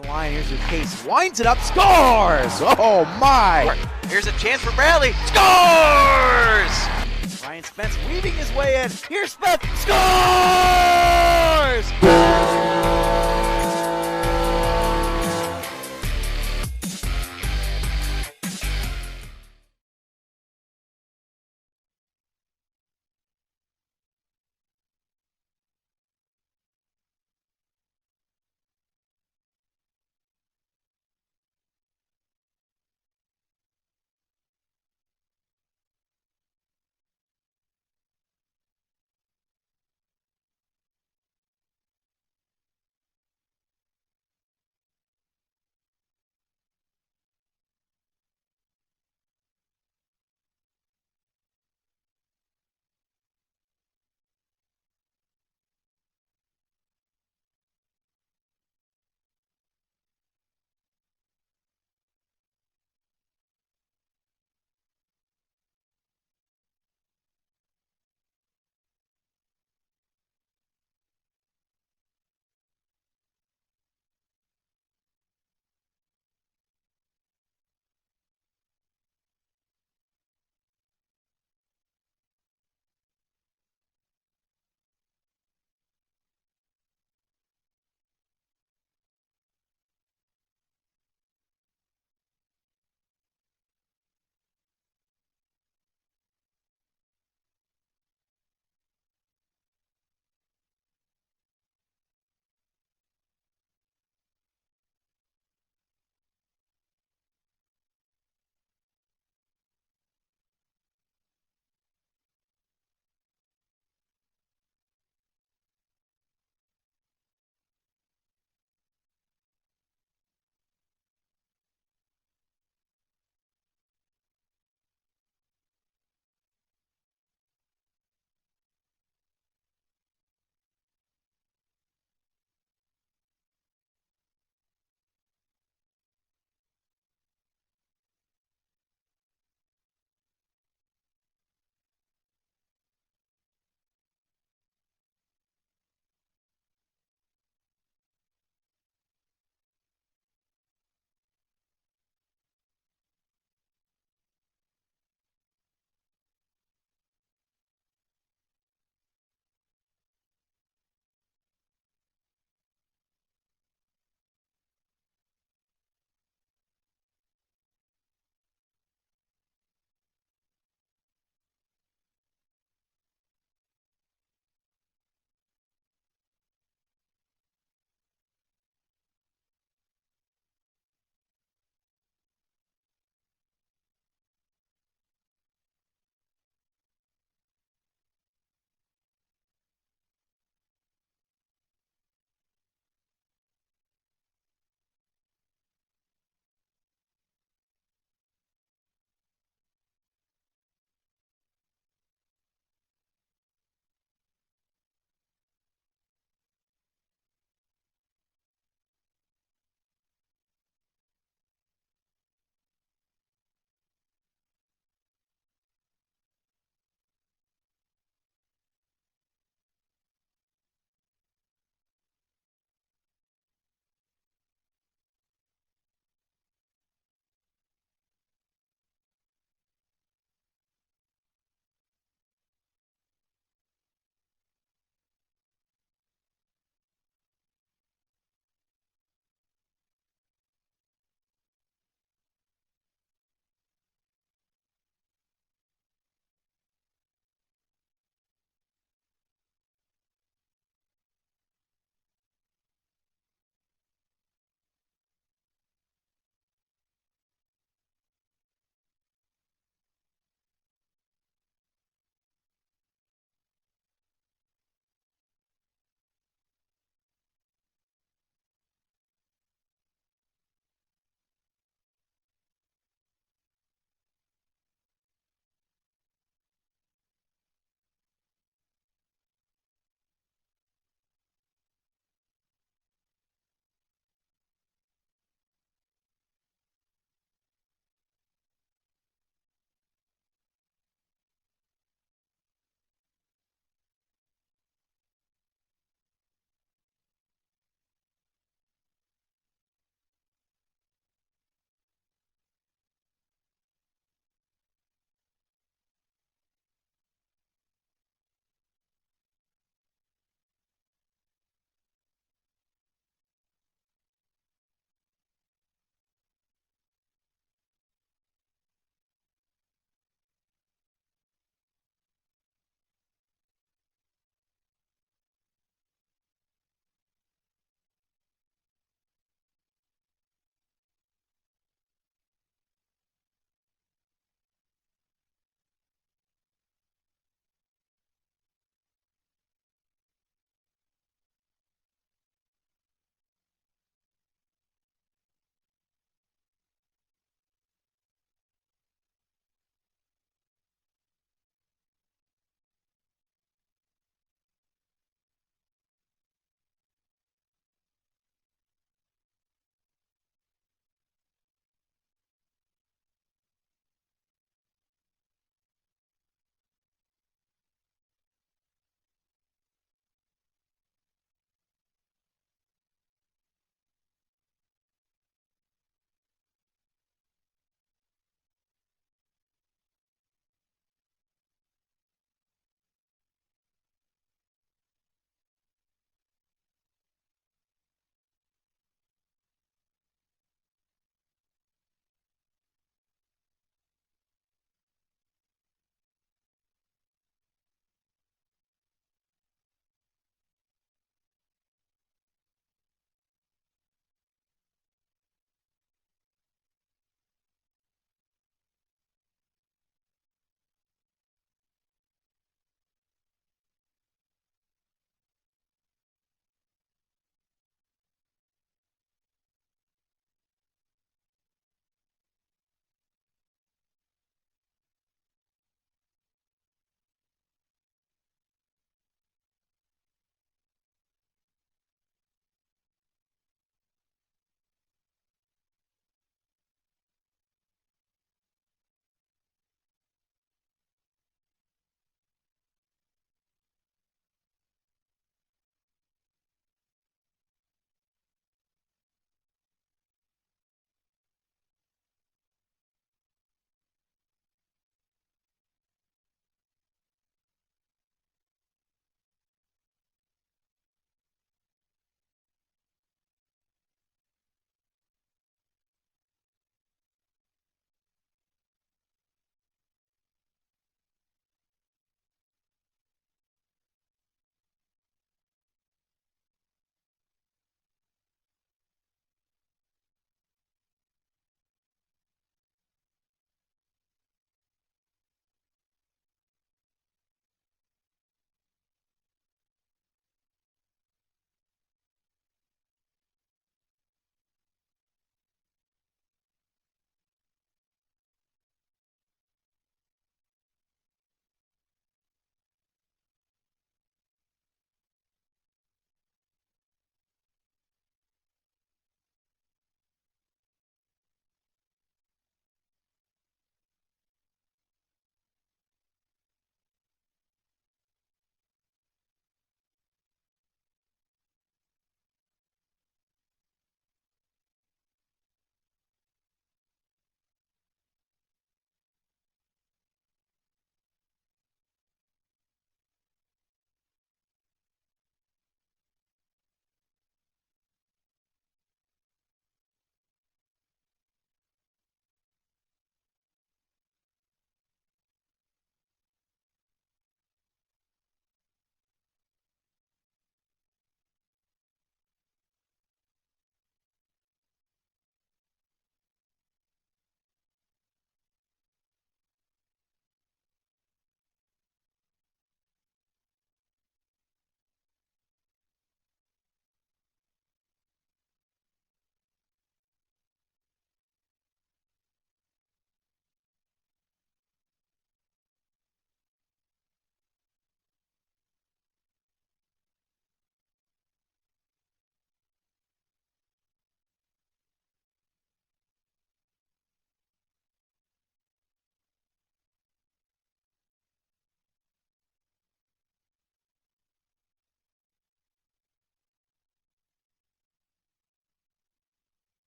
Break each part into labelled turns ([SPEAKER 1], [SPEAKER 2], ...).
[SPEAKER 1] The line, here's your case, winds it up, scores! Oh my!
[SPEAKER 2] Here's a chance for Bradley, scores!
[SPEAKER 1] Ryan Spence weaving his way in, here's Spence, scores!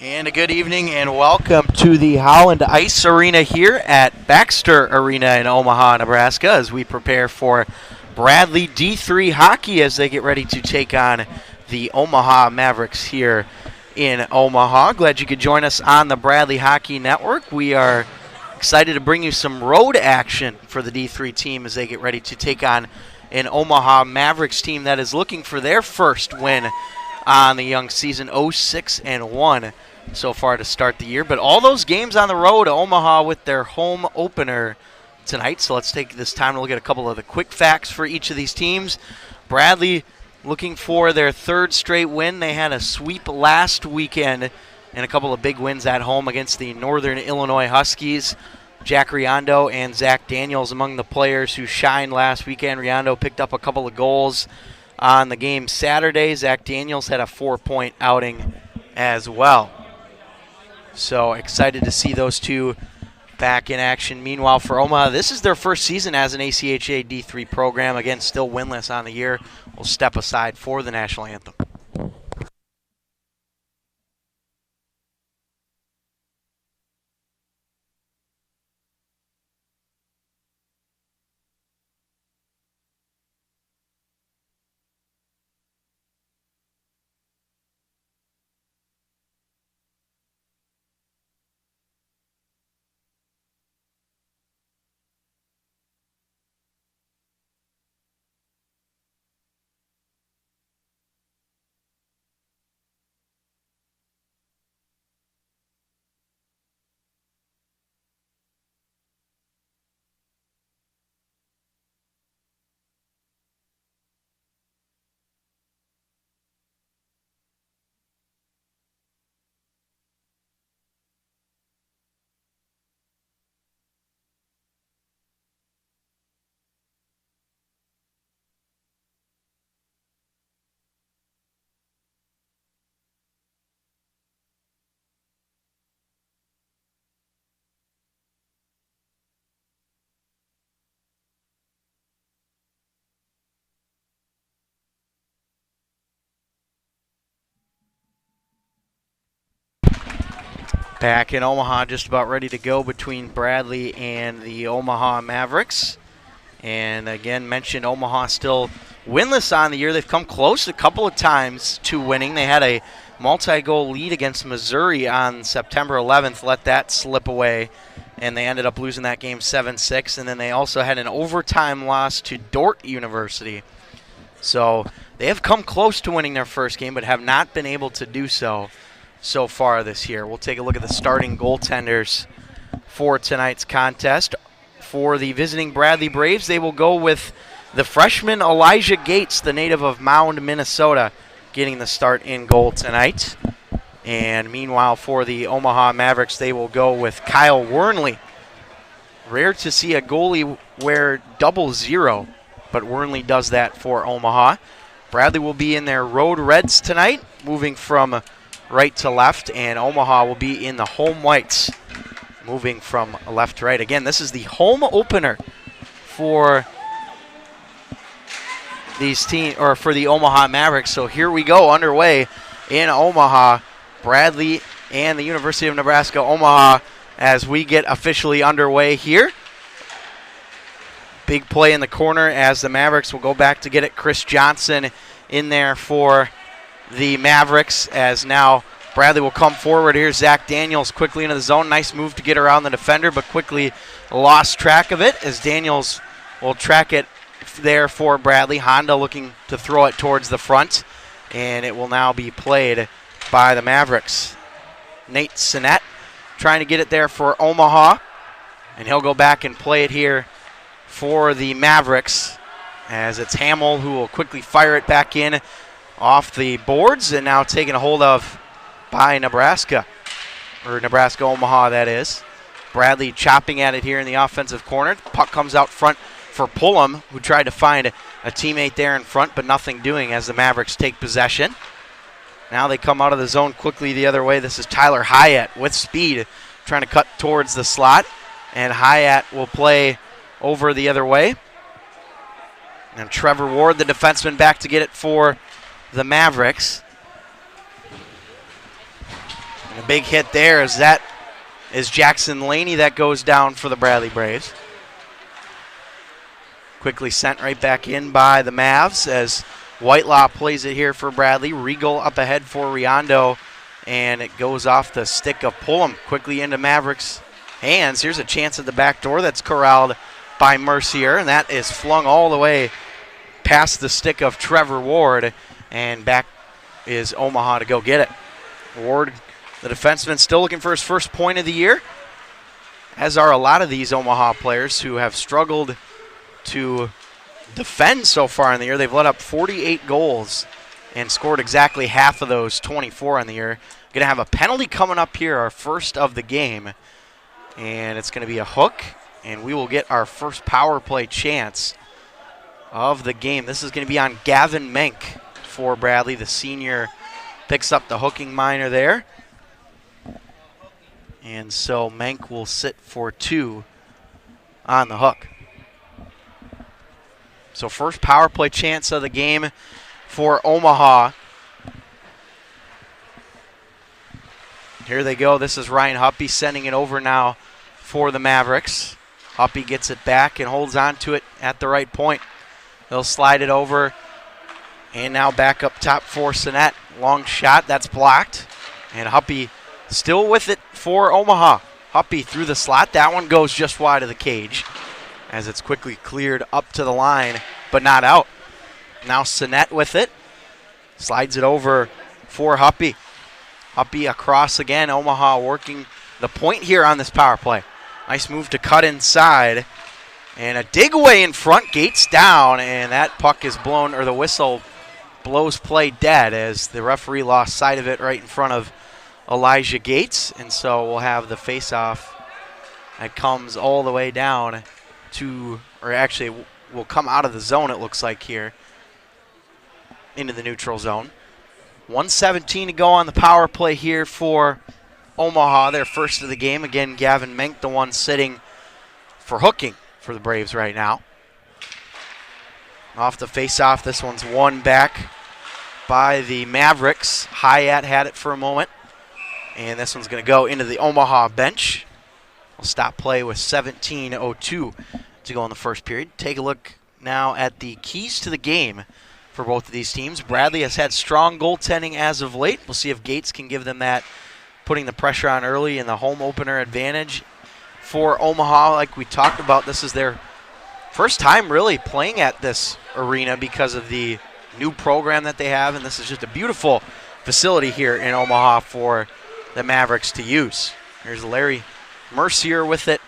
[SPEAKER 2] And a good evening and welcome to the Holland Ice Arena here at Baxter Arena in Omaha, Nebraska, as we prepare for Bradley D3 hockey as they get ready to take on the Omaha Mavericks here in Omaha. Glad you could join us on the Bradley Hockey Network. We are excited to bring you some road action for the D3 team as they get ready to take on an Omaha Mavericks team that is looking for their first win on the young season, 0-6-1 so far to start the year. But all those games on the road, Omaha with their home opener tonight. So let's take this time to look at a couple of the quick facts for each of these teams. Bradley looking for their third straight win. They had a sweep last weekend and a couple of big wins at home against the Northern Illinois Huskies. Jack Riondo and Zach Daniels among the players who shined last weekend. Riondo picked up a couple of goals on the game Saturday. Zach Daniels had a 4-point outing as well. So excited to see those two back in action. Meanwhile, for Omaha, this is their first season as an ACHA D3 program. Again, still winless on the year. We'll step aside for the national anthem. Back in Omaha, just about ready to go between Bradley and the Omaha Mavericks. And again, mentioned Omaha still winless on the year. They've come close a couple of times to winning. They had a multi-goal lead against Missouri on September 11th, let that slip away, and they ended up losing that game 7-6. And then they also had an overtime loss to Dordt University. So they have come close to winning their first game, but have not been able to do so far this year. We'll take a look at the starting goaltenders for tonight's contest. For the visiting Bradley Braves, they will go with the freshman Elijah Gates, the native of Mound, Minnesota, getting the start in goal tonight. And meanwhile, for the Omaha Mavericks, they will go with Kyle Wernley. Rare to see a goalie wear 00, but Wernley does that for Omaha. Bradley will be in their road reds tonight, moving from right to left, and Omaha will be in the home whites, moving from left to right. Again, this is the home opener for these for the Omaha Mavericks. So here we go, underway in Omaha. Bradley and the University of Nebraska-Omaha as we get officially underway here. Big play in the corner as the Mavericks will go back to get it. Chris Johnson in there for the Mavericks, as now Bradley will come forward. Here's Zach Daniels quickly into the zone. Nice move to get around the defender, but quickly lost track of it as Daniels will track it there for Bradley. Honda looking to throw it towards the front, and it will now be played by the Mavericks. Nate Sinnett trying to get it there for Omaha, and he'll go back and play it here for the Mavericks, as it's Hamill who will quickly fire it back in off the boards, and now taken a hold of by Nebraska, or Nebraska-Omaha, that is. Bradley chopping at it here in the offensive corner. Puck comes out front for Pullum, who tried to find a teammate there in front, but nothing doing as the Mavericks take possession. Now they come out of the zone quickly the other way. This is Tyler Hyatt with speed, trying to cut towards the slot, and Hyatt will play over the other way. And Trevor Ward, the defenseman, back to get it for the Mavericks. A big hit there as that is Jackson Laney that goes down for the Bradley Braves. Quickly sent right back in by the Mavs as Whitelaw plays it here for Bradley. Regal up ahead for Riondo, and it goes off the stick of Pullum quickly into Mavericks' hands. Here's a chance at the back door that's corralled by Mercier, and that is flung all the way past the stick of Trevor Ward, and back is Omaha to go get it. Ward, the defenseman, still looking for his first point of the year, as are a lot of these Omaha players who have struggled to defend so far in the year. They've let up 48 goals and scored exactly half of those, 24 on the year. Going to have a penalty coming up here, our first of the game, and it's going to be a hook, and we will get our first power play chance of the game. This is going to be on Gavin Menk for Bradley. The senior picks up the hooking minor there. And so Menk will sit for 2 on the hook. So first power play chance of the game for Omaha. Here they go. This is Ryan Huppy sending it over now for the Mavericks. Huppy gets it back and holds on to it at the right point. They'll slide it over. And now back up top for Sinet. Long shot. That's blocked. And Huppy still with it for Omaha. Huppy through the slot. That one goes just wide of the cage as it's quickly cleared up to the line, but not out. Now Sinet with it. Slides it over for Huppy. Huppy across again. Omaha working the point here on this power play. Nice move to cut inside. And a dig away in front. Gates down, and that puck is blown, or the whistle blows play dead as the referee lost sight of it right in front of Elijah Gates. And so we'll have the face-off that comes all the way down to, or actually will come out of the zone, it looks like here, into the neutral zone. 1:17 to go on the power play here for Omaha, their first of the game. Again, Gavin Menk, the one sitting for hooking for the Braves right now. Off the face-off, this one's won back by the Mavericks. Hyatt had it for a moment, and this one's going to go into the Omaha bench. We'll stop play with 17:02 to go in the first period. Take a look now at the keys to the game for both of these teams. Bradley has had strong goaltending as of late. We'll see if Gates can give them that, putting the pressure on early and the home opener advantage. For Omaha, like we talked about, this is their first time really playing at this arena because of the new program that they have, and this is just a beautiful facility here in Omaha for the Mavericks to use. Here's Larry Mercier with it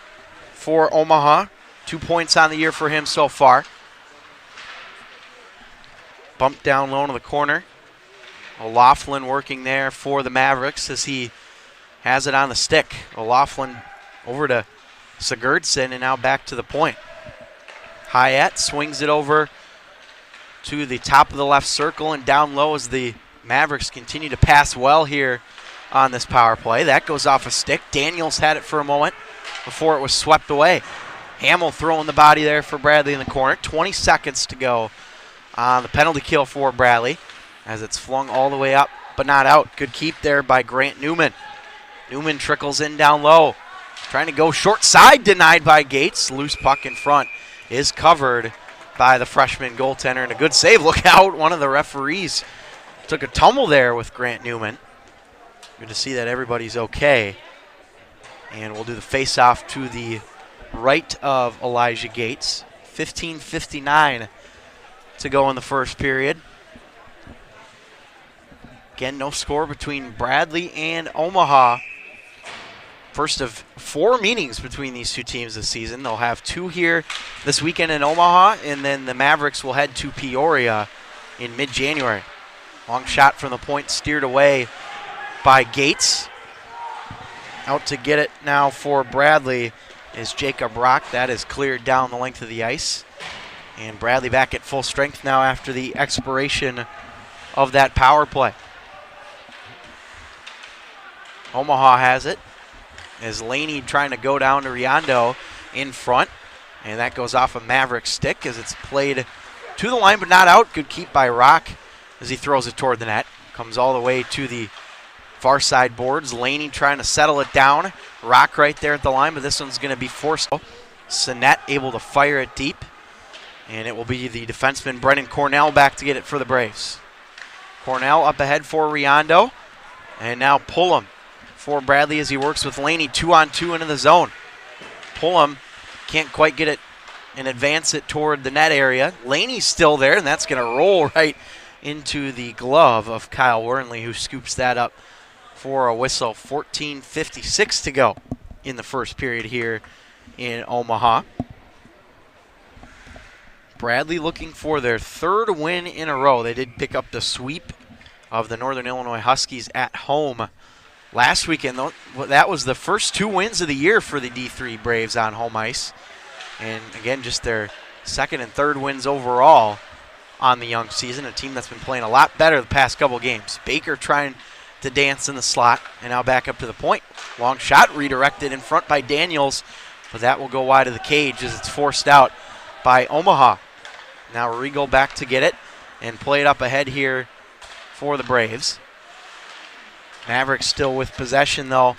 [SPEAKER 2] for Omaha. 2 points on the year for him so far. Bumped down low to the corner. O'Laughlin working there for the Mavericks as he has it on the stick. O'Laughlin over to Sigurdsson, and now back to the point. Hyatt swings it over to the top of the left circle and down low as the Mavericks continue to pass well here on this power play. That goes off a stick. Daniels had it for a moment before it was swept away. Hamill throwing the body there for Bradley in the corner. 20 seconds to go on the penalty kill for Bradley as it's flung all the way up, but not out. Good keep there by Grant Newman. Newman trickles in down low. Trying to go short side, denied by Gates. Loose puck in front is covered by the freshman goaltender, and a good save. Look out, one of the referees took a tumble there with Grant Newman. Good to see that everybody's okay. And we'll do the face-off to the right of Elijah Gates. 15:59 to go in the first period. Again, no score between Bradley and Omaha. First of 4 meetings between these two teams this season. They'll have 2 here this weekend in Omaha, and then the Mavericks will head to Peoria in mid-January. Long shot from the point, steered away by Gates. Out to get it now for Bradley is Jacob Rock. That is cleared down the length of the ice. And Bradley back at full strength now after the expiration of that power play. Omaha has it as Laney trying to go down to Riondo in front. And that goes off a Maverick stick as it's played to the line but not out. Good keep by Rock as he throws it toward the net. Comes all the way to the Far side boards. Laney trying to settle it down. Rock right there at the line, but this one's going to be forced. Sinet able to fire it deep. And it will be the defenseman Brennan Cornell back to get it for the Braves. Cornell up ahead for Riondo. And now Pullum for Bradley as he works with Laney 2-on-2 into the zone. Pullum can't quite get it and advance it toward the net area. Laney's still there, and that's going to roll right into the glove of Kyle Wernley, who scoops that up for a whistle. 14:56 to go in the first period here in Omaha. Bradley looking for their third win in a row. They did pick up the sweep of the Northern Illinois Huskies at home last weekend. That was the first 2 wins of the year for the D3 Braves on home ice. And again, just their second and third wins overall on the young season. A team that's been playing a lot better the past couple games. Baker trying to dance in the slot and now back up to the point. Long shot redirected in front by Daniels, but that will go wide of the cage as it's forced out by Omaha. Now Regal back to get it and play it up ahead here for the Braves. Mavericks still with possession though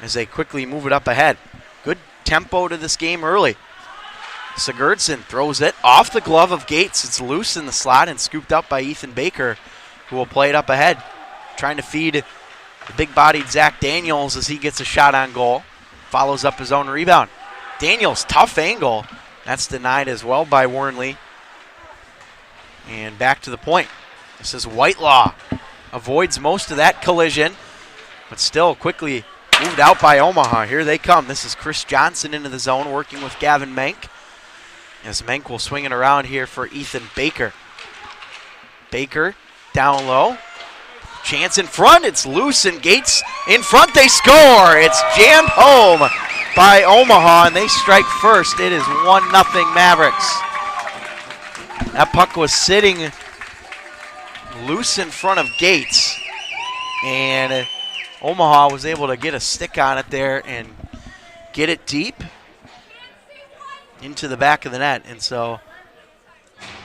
[SPEAKER 2] as they quickly move it up ahead. Good tempo to this game early. Sigurdsson throws it off the glove of Gates. It's loose in the slot and scooped up by Ethan Baker, who will play it up ahead. Trying to feed the big-bodied Zach Daniels as he gets a shot on goal. Follows up his own rebound. Daniels, tough angle. That's denied as well by Wernley. And back to the point. This is Whitelaw. Avoids most of that collision, but still quickly moved out by Omaha. Here they come. This is Chris Johnson into the zone working with Gavin Menk. As Menk will swing it around here for Ethan Baker. Baker down low. Chance in front. It's loose and Gates in front. They score. It's jammed home by Omaha and they strike first. It is 1-0 Mavericks. That puck was sitting loose in front of Gates. And Omaha was able to get a stick on it there and get it deep into the back of the net. And so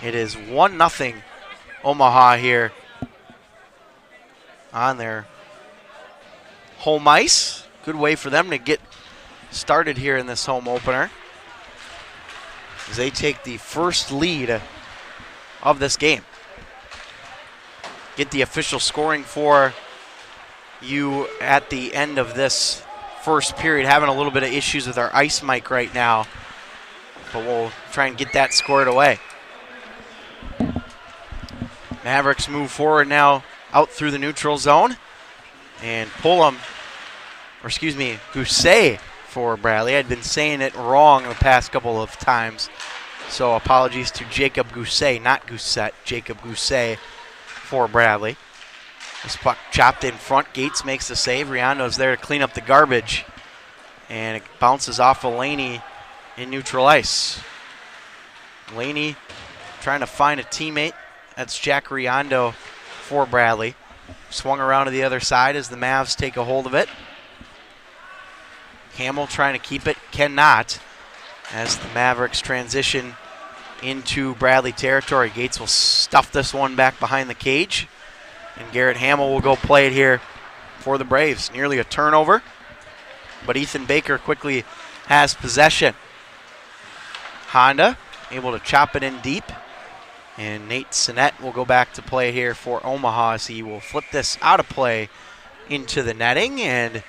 [SPEAKER 2] it is 1-0 Omaha here on their home ice. Good way for them to get started here in this home opener as they take the first lead of this game. Get the official scoring for you at the end of this first period. Having a little bit of issues with our ice mic right now, but we'll try and get that squared away. Mavericks move forward now out through the neutral zone. And Gousset for Bradley. I'd been saying it wrong the past couple of times, so apologies to Jacob Gousset, not Gousset, Jacob Gousset for Bradley. This puck chopped in front. Gates makes the save. Riondo's there to clean up the garbage. And it bounces off of Laney in neutral ice. Laney trying to find a teammate. That's Jack Riondo for Bradley. Swung around to the other side as the Mavs take a hold of it. Hamill trying to keep it, cannot, as the Mavericks transition into Bradley territory. Gates will stuff this one back behind the cage, and Garrett Hamill will go play it here for the Braves. Nearly a turnover, but Ethan Baker quickly has possession. Honda able to chop it in deep, and Nate Sinet will go back to play here for Omaha as he will flip this out of play into the netting and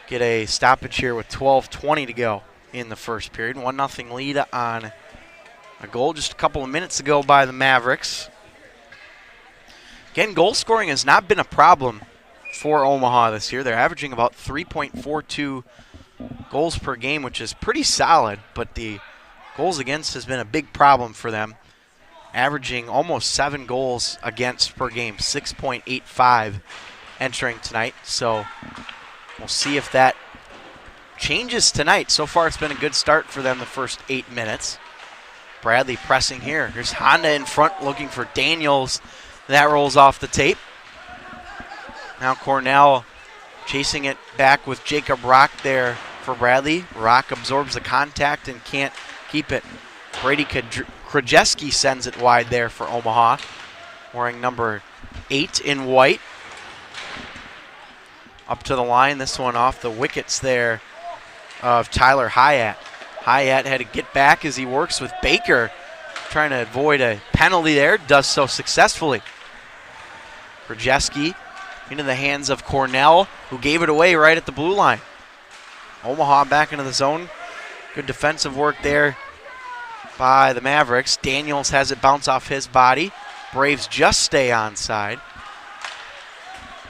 [SPEAKER 2] get a stoppage here with 12:20 to go in the first period. 1-0 lead on a goal just a couple of minutes ago by the Mavericks. Again, goal scoring has not been a problem for Omaha this year. They're averaging about 3.42 goals per game, which is pretty solid, but the goals against has been a big problem for them, averaging almost 7 goals against per game, 6.85 entering tonight. So we'll see if that changes tonight. So far it's been a good start for them the first 8 minutes. Bradley pressing here. Here's Honda in front looking for Daniels. That rolls off the tape. Now Cornell chasing it back with Jacob Rock there for Bradley. Rock absorbs the contact and can't keep it. Brady Krajewski sends it wide there for Omaha, wearing number 8 in white. up to the line. This one off the wickets there of Tyler Hyatt. Hyatt had to get back as he works with Baker, trying to avoid a penalty there. Does so successfully. Brzeski into the hands of Cornell, who gave it away right at the blue line. Omaha back into the zone. Good defensive work there by the Mavericks. Daniels has it bounce off his body. Braves just stay onside.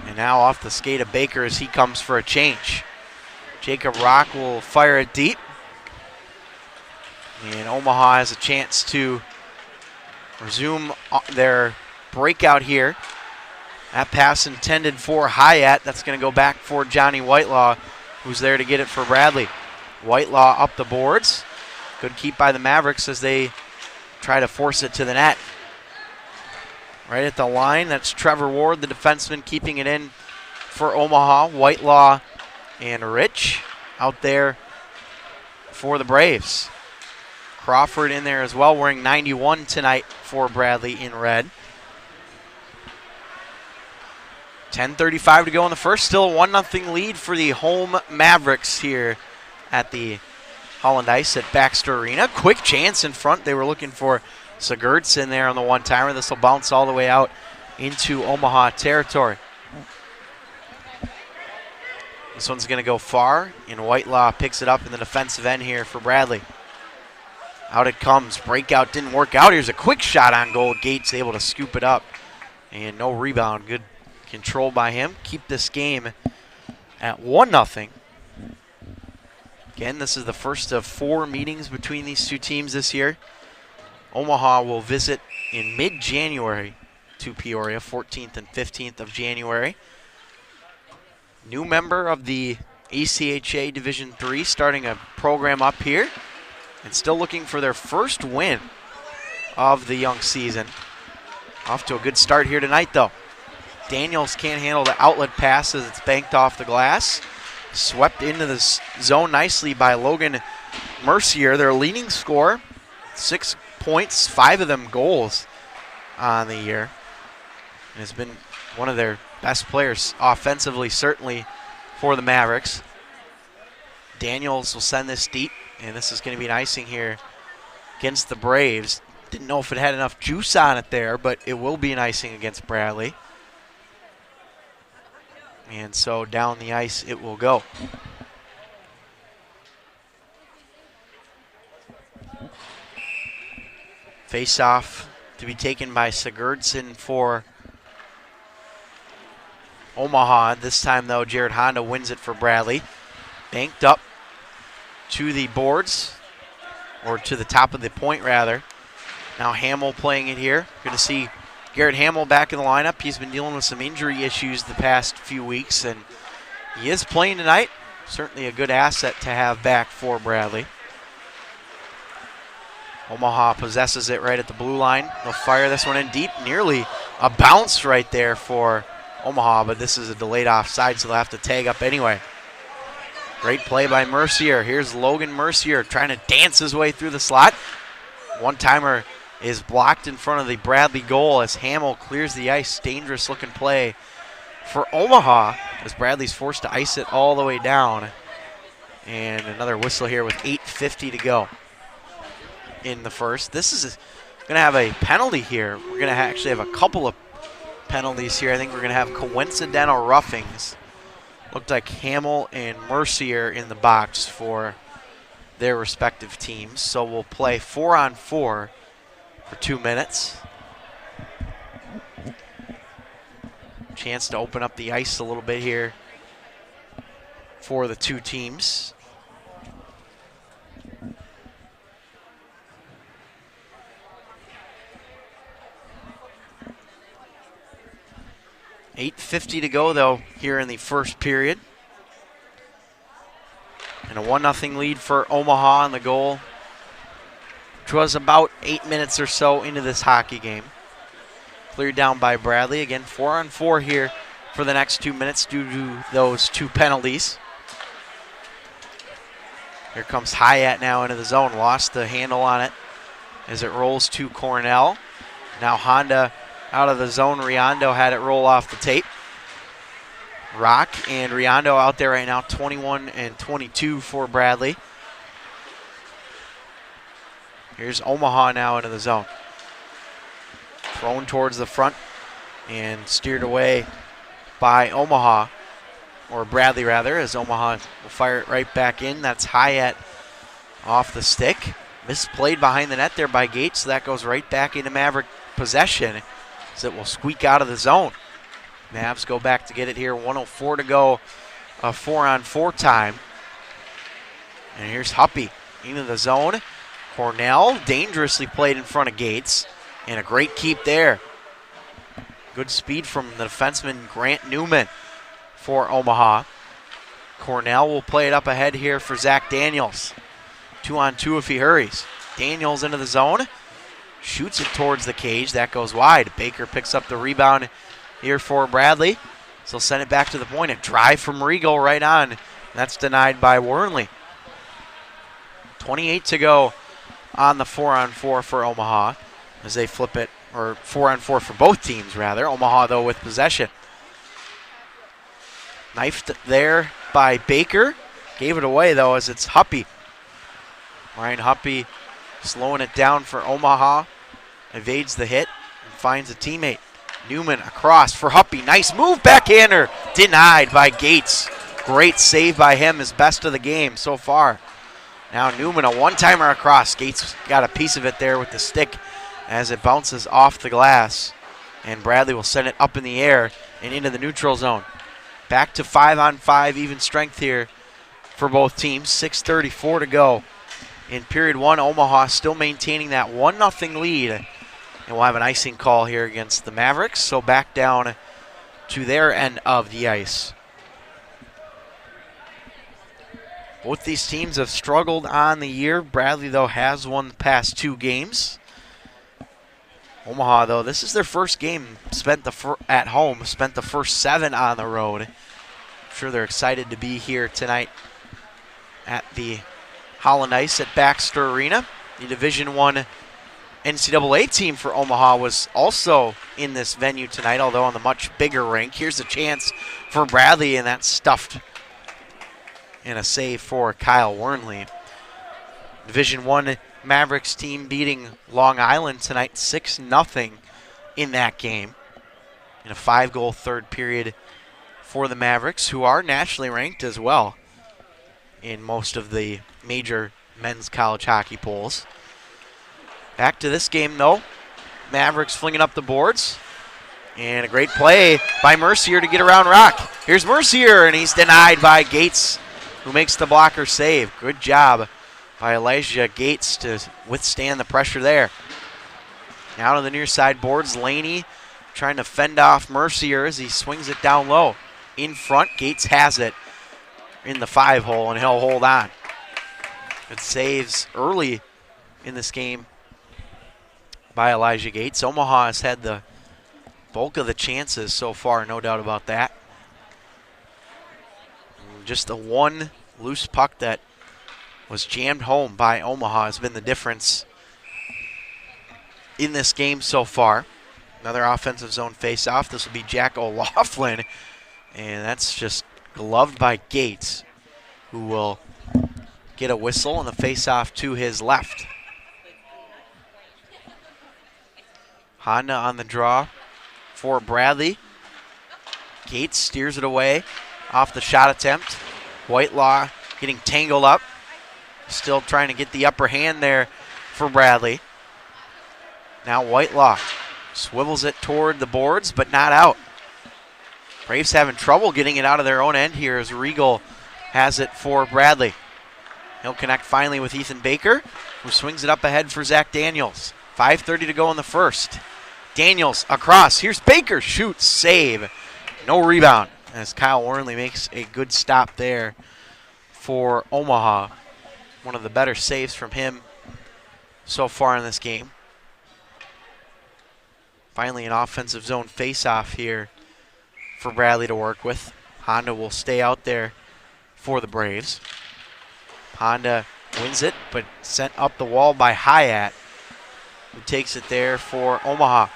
[SPEAKER 2] And now off the skate of Baker as he comes for a change. Jacob Rock will fire it deep. And Omaha has a chance to resume their breakout here. That pass intended for Hyatt. That's going to go back for Johnny Whitelaw, who's there to get it for Bradley. Whitelaw up the boards. Good keep by the Mavericks as they try to force it to the net. Right at the line, that's Trevor Ward, the defenseman, keeping it in for Omaha. Whitelaw and Rich out there for the Braves. Crawford in there as well, wearing 91 tonight for Bradley in red. 10:35 to go in the first. Still a 1-0 lead for the home Mavericks here at the Holland Ice at Baxter Arena. Quick chance in front. They were looking for Sigurdsson there on the one-timer. This will bounce all the way out into Omaha territory. This one's going to go far, and Whitelaw picks it up in the defensive end here for Bradley. Out it comes. Breakout didn't work out. Here's a quick shot on goal. Gates able to scoop it up, and no rebound. Good control by him. Keep this game at 1-0. Again, this is the first of 4 meetings between these two teams this year. Omaha will visit in mid-January to Peoria, 14th and 15th of January. New member of the ACHA Division III starting a program up here and still looking for their first win of the young season. Off to a good start here tonight, though. Daniels can't handle the outlet pass as it's banked off the glass. Swept into the zone nicely by Logan Mercier, their leading scorer. 6 points, 5 of them goals on the year. And has been one of their best players offensively, certainly, for the Mavericks. Daniels will send this deep, and this is going to be an icing here against the Braves. Didn't know if it had enough juice on it there, but it will be an icing against Bradley. And so down the ice it will go. Face-off to be taken by Sigurdsson for Omaha. This time, though, Jared Honda wins it for Bradley. Banked up to the boards, or to the top of the point, rather. Now Hamill playing it here. Good to see Garrett Hamill back in the lineup. He's been dealing with some injury issues the past few weeks, and he is playing tonight. Certainly a good asset to have back for Bradley. Omaha possesses it right at the blue line. They'll fire this one in deep. Nearly a bounce right there for Omaha, but this is a delayed offside, so they'll have to tag up anyway. Great play by Mercier. Here's Logan Mercier trying to dance his way through the slot. One-timer is blocked in front of the Bradley goal as Hamill clears the ice. Dangerous looking play for Omaha as Bradley's forced to ice it all the way down. And another whistle here with 8:50 to go in the first. This is going to have a penalty here. We're going to actually have a couple of penalties here. I think we're going to have coincidental roughings. Looked like Hamill and Mercier in the box for their respective teams. So we'll play 4-on-4 for 2 minutes. Chance to open up the ice a little bit here for the two teams. $8:50 to go, though, here in the first period. And a 1-0 lead for Omaha on the goal, which was about 8 minutes or so into this hockey game. Cleared down by Bradley. Again, 4-on-4 here for the next 2 minutes due to those two penalties. Here comes Hyatt now into the zone. Lost the handle on it as it rolls to Cornell. Now Honda out of the zone. Riondo had it roll off the tape. Rock and Riondo out there right now, 21 and 22 for Bradley. Here's Omaha now into the zone. Thrown towards the front and steered away by Omaha, or Bradley rather, as Omaha will fire it right back in. That's Hyatt off the stick. Misplayed behind the net there by Gates, so that goes right back into Maverick possession as it will squeak out of the zone. Mavs go back to get it here, 1:04 to go, a 4-on-4 time. And here's Huppy into the zone. Cornell dangerously played in front of Gates, and a great keep there. Good speed from the defenseman Grant Newman for Omaha. Cornell will play it up ahead here for Zach Daniels. 2-on-2 if he hurries. Daniels into the zone, shoots it towards the cage. That goes wide. Baker picks up the rebound here for Bradley. So he'll send it back to the point. A drive from Regal right on. That's denied by Wornley. 28 to go on the 4-on-4 for Omaha as they flip it, or 4-on-4 for both teams rather. Omaha though with possession. Knifed there by Baker. Gave it away though as it's Huppy. Ryan Huppy slowing it down for Omaha. Evades the hit and finds a teammate. Newman across for Huppy. Nice move, backhander. Denied by Gates. Great save by him, his best of the game so far. Now Newman, a one-timer across. Gates got a piece of it there with the stick as it bounces off the glass. And Bradley will send it up in the air and into the neutral zone. Back to 5-on-5 even strength here for both teams. 6:34 to go. In period one, Omaha still maintaining that 1-0 lead. And we'll have an icing call here against the Mavericks. So back down to their end of the ice. Both these teams have struggled on the year. Bradley, though, has won the past 2 games. Omaha, though, this is their first game spent at home, spent the first 7 on the road. I'm sure they're excited to be here tonight at the Holland Ice at Baxter Arena. The Division I NCAA team for Omaha was also in this venue tonight, although on the much bigger rink. Here's a chance for Bradley, and that's stuffed. And a save for Kyle Wornley. Division I Mavericks team beating Long Island tonight 6-0 in that game. In a 5-goal third period for the Mavericks, who are nationally ranked as well in most of the major men's college hockey polls. Back to this game, though. Mavericks flinging up the boards. And a great play by Mercier to get around Rock. Here's Mercier, and he's denied by Gates, who makes the blocker save. Good job by Elijah Gates to withstand the pressure there. Now to the near side boards. Laney trying to fend off Mercier as he swings it down low. In front, Gates has it in the 5-hole, and he'll hold on. Good saves early in this game by Elijah Gates. Omaha has had the bulk of the chances so far, no doubt about that. Just the one loose puck that was jammed home by Omaha has been the difference in this game so far. Another offensive zone face-off. This will be Jack O'Laughlin, and that's just gloved by Gates, who will get a whistle and the face-off to his left. Honda on the draw for Bradley. Gates steers it away off the shot attempt. Whitelaw getting tangled up. Still trying to get the upper hand there for Bradley. Now Whitelaw swivels it toward the boards, but not out. Braves having trouble getting it out of their own end here as Regal has it for Bradley. He'll connect finally with Ethan Baker, who swings it up ahead for Zach Daniels. 5:30 to go in the first. Daniels across. Here's Baker. Shoots. Save. No rebound as Kyle Wornley makes a good stop there for Omaha. One of the better saves from him so far in this game. Finally an offensive zone face-off here for Bradley to work with. Honda will stay out there for the Braves. Honda wins it, but sent up the wall by Hyatt, who takes it there for Omaha.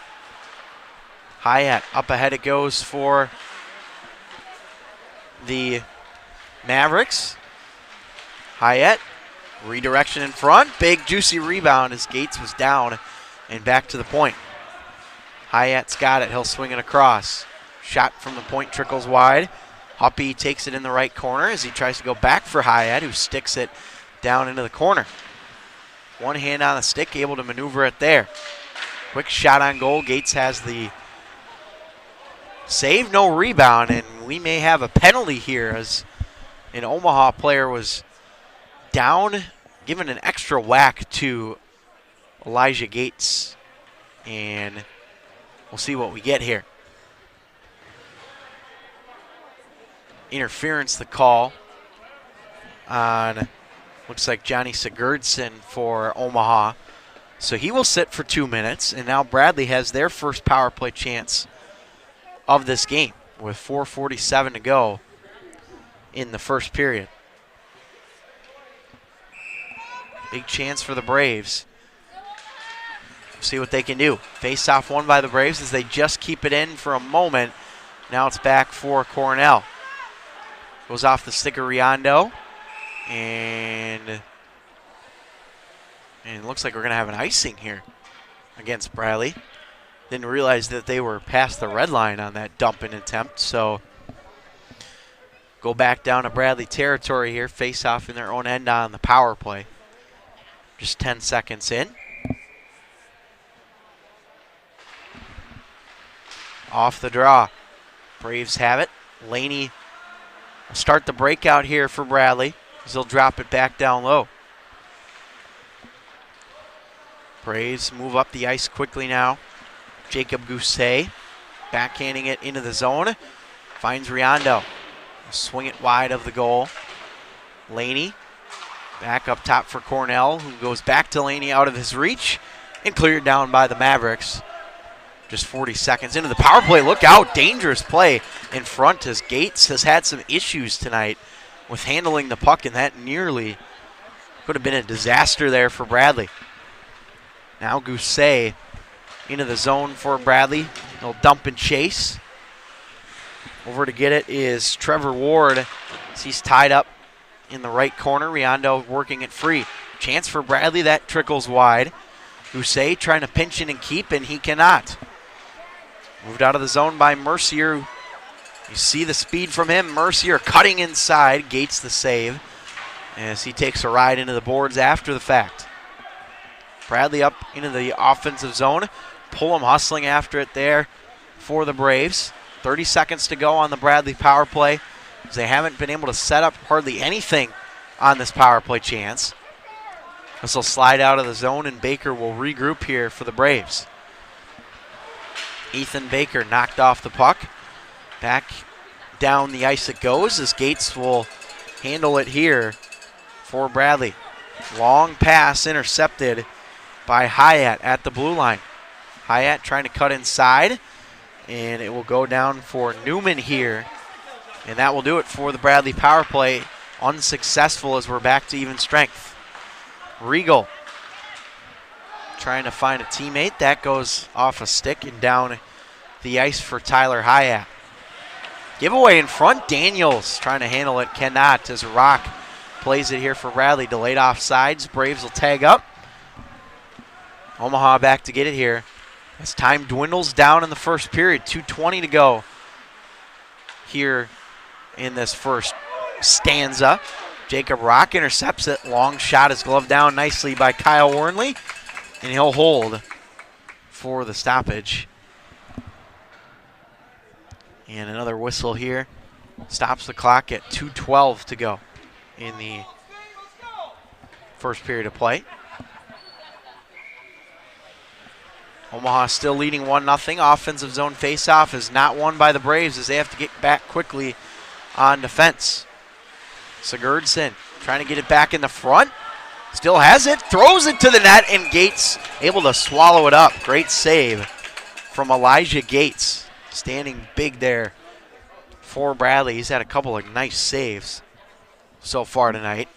[SPEAKER 2] Hyatt up ahead it goes for the Mavericks. Hyatt, redirection in front. Big, juicy rebound as Gates was down and back to the point. Hyatt's got it. He'll swing it across. Shot from the point trickles wide. Hoppy takes it in the right corner as he tries to go back for Hyatt, who sticks it down into the corner. One hand on the stick, able to maneuver it there. Quick shot on goal. Gates has the save, no rebound, and we may have a penalty here as an Omaha player was down, given an extra whack to Elijah Gates, and we'll see what we get here. Interference, the call on, looks like Johnny Sigurdsson for Omaha. So he will sit for 2 minutes, and now Bradley has their first power play chance of this game with 4:47 to go in the first period. Big chance for the Braves. See what they can do. Face-off won by the Braves as they just keep it in for a moment. Now it's back for Cornell. Goes off the stick of Riondo. And it looks like we're going to have an icing here against Bradley. Didn't realize that they were past the red line on that dumping attempt. So go back down to Bradley territory here. Face-off in their own end on the power play. Just 10 seconds in. Off the draw. Braves have it. Laney will start the breakout here for Bradley as he'll drop it back down low. Braves move up the ice quickly now. Jacob Gousset backhanding it into the zone. Finds Riondo. Swing it wide of the goal. Laney back up top for Cornell, who goes back to Laney out of his reach and cleared down by the Mavericks. Just 40 seconds into the power play. Look out, dangerous play in front as Gates has had some issues tonight with handling the puck, and that nearly could have been a disaster there for Bradley. Now Gousset into the zone for Bradley. He'll dump and chase. Over to get it is Trevor Ward as he's tied up in the right corner. Riondo working it free. Chance for Bradley, that trickles wide. Gousset trying to pinch in and keep, and he cannot. Moved out of the zone by Mercier. You see the speed from him. Mercier cutting inside. Gates the save as he takes a ride into the boards after the fact. Bradley up into the offensive zone. Pullum hustling after it there for the Braves. 30 seconds to go on the Bradley power play as they haven't been able to set up hardly anything on this power play chance. This will slide out of the zone, and Baker will regroup here for the Braves. Ethan Baker knocked off the puck. Back down the ice it goes as Gates will handle it here for Bradley. Long pass intercepted by Hyatt at the blue line. Hyatt trying to cut inside, and it will go down for Newman here. And that will do it for the Bradley power play. Unsuccessful as we're back to even strength. Regal trying to find a teammate. That goes off a stick and down the ice for Tyler Hyatt. Giveaway in front. Daniels trying to handle it. Cannot as Rock plays it here for Bradley. Delayed offsides. Braves will tag up. Omaha back to get it here. As time dwindles down in the first period. 2:20 to go here in this first stanza. Jacob Rock intercepts it. Long shot is gloved down nicely by Kyle Warnley. And he'll hold for the stoppage. And another whistle here. Stops the clock at 2:12 to go in the first period of play. Omaha still leading 1-0. Offensive zone faceoff is not won by the Braves as they have to get back quickly on defense. Sigurdsson trying to get it back in the front. Still has it, throws it to the net, and Gates able to swallow it up. Great save from Elijah Gates. Standing big there for Bradley. He's had a couple of nice saves so far tonight.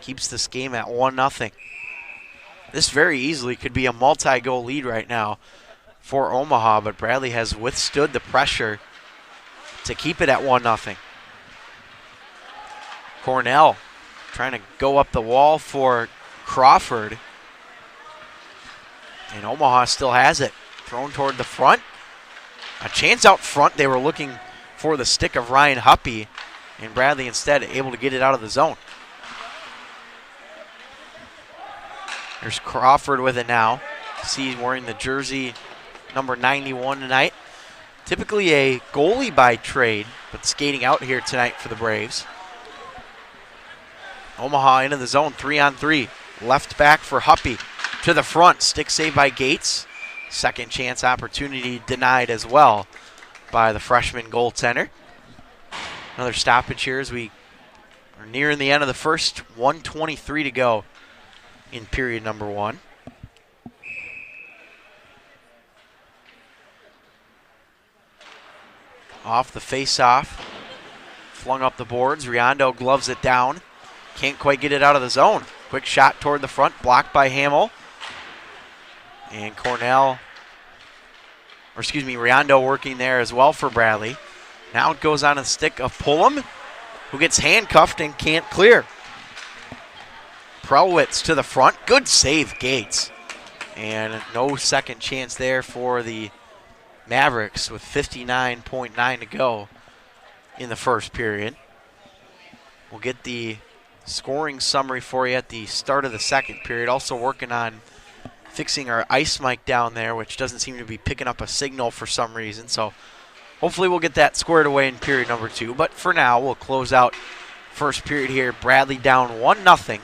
[SPEAKER 2] Keeps this game at 1-0. This very easily could be a multi-goal lead right now for Omaha, but Bradley has withstood the pressure to keep it at 1-0. Cornell trying to go up the wall for Crawford. And Omaha still has it. Thrown toward the front. A chance out front. They were looking for the stick of Ryan Huppy. And Bradley instead able to get it out of the zone. There's Crawford with it now. See, he's wearing the jersey number 91 tonight. Typically a goalie by trade, but skating out here tonight for the Braves. Omaha into the zone, 3-on-3. Left back for Huppy. To the front, stick save by Gates. Second chance opportunity denied as well by the freshman goaltender. Another stoppage here as we are nearing the end of the first. 1:23 to go in period number 1. Off the face-off. Flung up the boards. Riondo gloves it down. Can't quite get it out of the zone. Quick shot toward the front, blocked by Hamill. And Riondo working there as well for Bradley. Now it goes on the stick of Pullum, who gets handcuffed and can't clear. Prelwitz to the front. Good save, Gates. And no second chance there for the Mavericks with 59.9 to go in the first period. We'll get the scoring summary for you at the start of the second period. Also working on fixing our ice mic down there, which doesn't seem to be picking up a signal for some reason. So hopefully we'll get that squared away in period number 2. But for now, we'll close out first period here. Bradley down 1-0.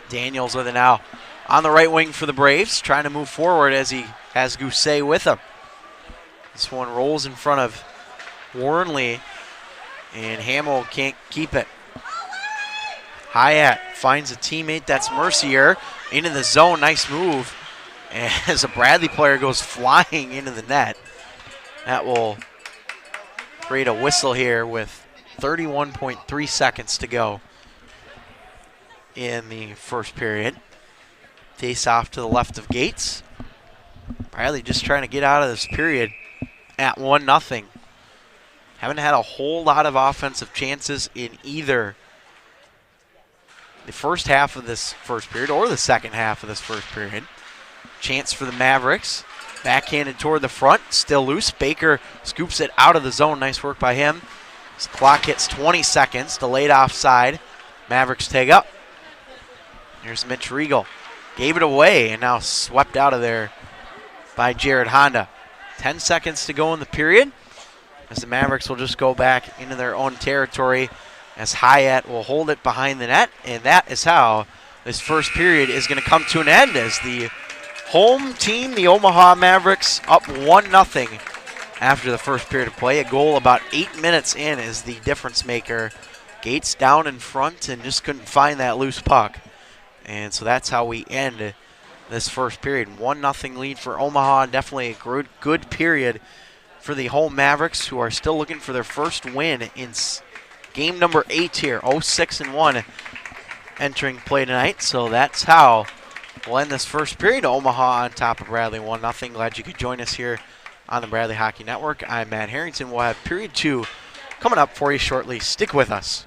[SPEAKER 2] Daniels with it now on the right wing for the Braves, trying to move forward as he has Gousset with him. This one rolls in front of Warnley, and Hamill can't keep it. Hyatt finds a teammate, that's Mercier, into the zone. Nice move as a Bradley player goes flying into the net. That will create a whistle here with 31.3 seconds to go in the first period. Face off to the left of Gates. Bradley just trying to get out of this period at 1-0. Haven't had a whole lot of offensive chances in either the first half of this first period or the second half of this first period. Chance for the Mavericks. Backhanded toward the front, still loose. Baker scoops it out of the zone. Nice work by him. As the clock hits 20 seconds, delayed offside. Mavericks take up. Here's Mitch Riegel. Gave it away and now swept out of there by Jared Honda. 10 seconds to go in the period as the Mavericks will just go back into their own territory as Hyatt will hold it behind the net. And that is how this first period is going to come to an end as the home team, the Omaha Mavericks, up 1-0 after the first period of play. A goal about 8 minutes in is the difference maker. Gates down in front and just couldn't find that loose puck. And so that's how we end this first period. 1-0 lead for Omaha. Definitely a good period for the home Mavericks, who are still looking for their first win in game number 8 here. 0-6-1 entering play tonight. So that's how we'll end this first period. Omaha on top of Bradley 1-0. Glad you could join us here on the Bradley Hockey Network. I'm Matt Harrington. We'll have period 2 coming up for you shortly. Stick with us.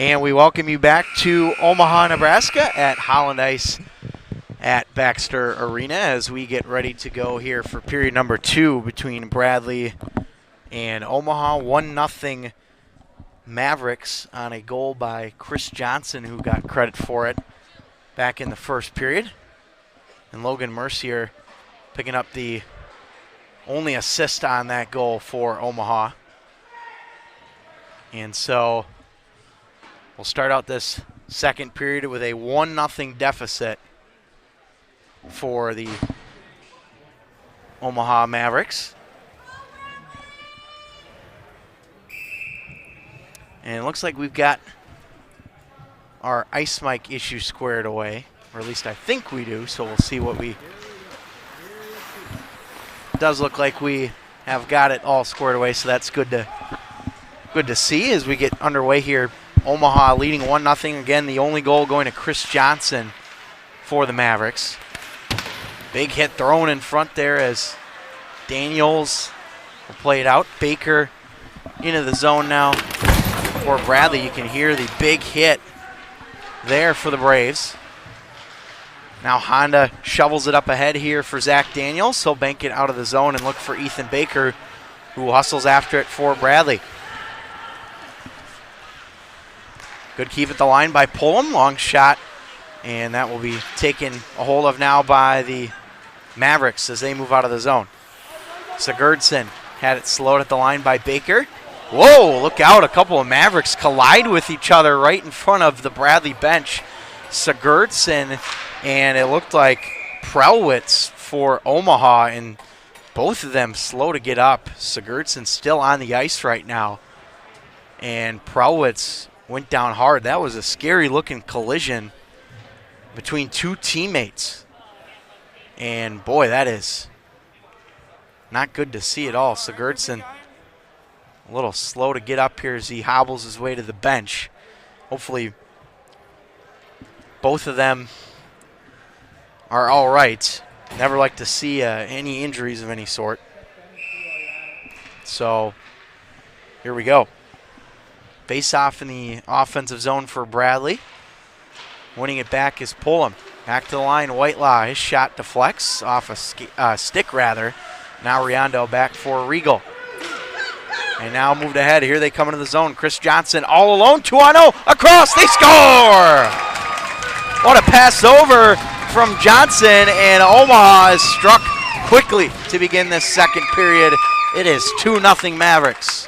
[SPEAKER 2] And we welcome you back to Omaha, Nebraska at Holland Ice at Baxter Arena as we get ready to go here for period number 2 between Bradley and Omaha. 1-0 Mavericks on a goal by Chris Johnson, who got credit for it back in the first period. And Logan Mercier picking up the only assist on that goal for Omaha. And so we'll start out this second period with a 1-0 deficit for the Omaha Mavericks. And it looks like we've got our ice mic issue squared away, or at least I think we do, so we'll see what we... It does look like we have got it all squared away, so that's good to see as we get underway here. Omaha leading 1-0. Again, the only goal going to Chris Johnson for the Mavericks. Big hit thrown in front there as Daniels will play it out. Baker into the zone now for Bradley. You can hear the big hit there for the Braves. Now Honda shovels it up ahead here for Zach Daniels. He'll bank it out of the zone and look for Ethan Baker, who hustles after it for Bradley. Good keep at the line by Pullum. Long shot, and that will be taken a hold of now by the Mavericks as they move out of the zone. Sigurdsson had it slowed at the line by Baker. Whoa, look out. A couple of Mavericks collide with each other right in front of the Bradley bench. Sigurdsson, and it looked like Prelwitz for Omaha, and both of them slow to get up. Sigurdsson still on the ice right now, and Prelwitz went down hard. That was a scary-looking collision between two teammates. And, boy, that is not good to see at all. Sigurdsson a little slow to get up here as he hobbles his way to the bench. Hopefully both of them are all right. Never like to see any injuries of any sort. So here we go. Face off in the offensive zone for Bradley. Winning it back is Pullum. Back to the line, Whitelaw. His shot deflects off a stick, rather. Now Riondo back for Regal. And now moved ahead. Here they come into the zone. Chris Johnson all alone. 2-on-0. Across. They score! What a pass over from Johnson. And Omaha is struck quickly to begin this second period. It is 2-0 Mavericks.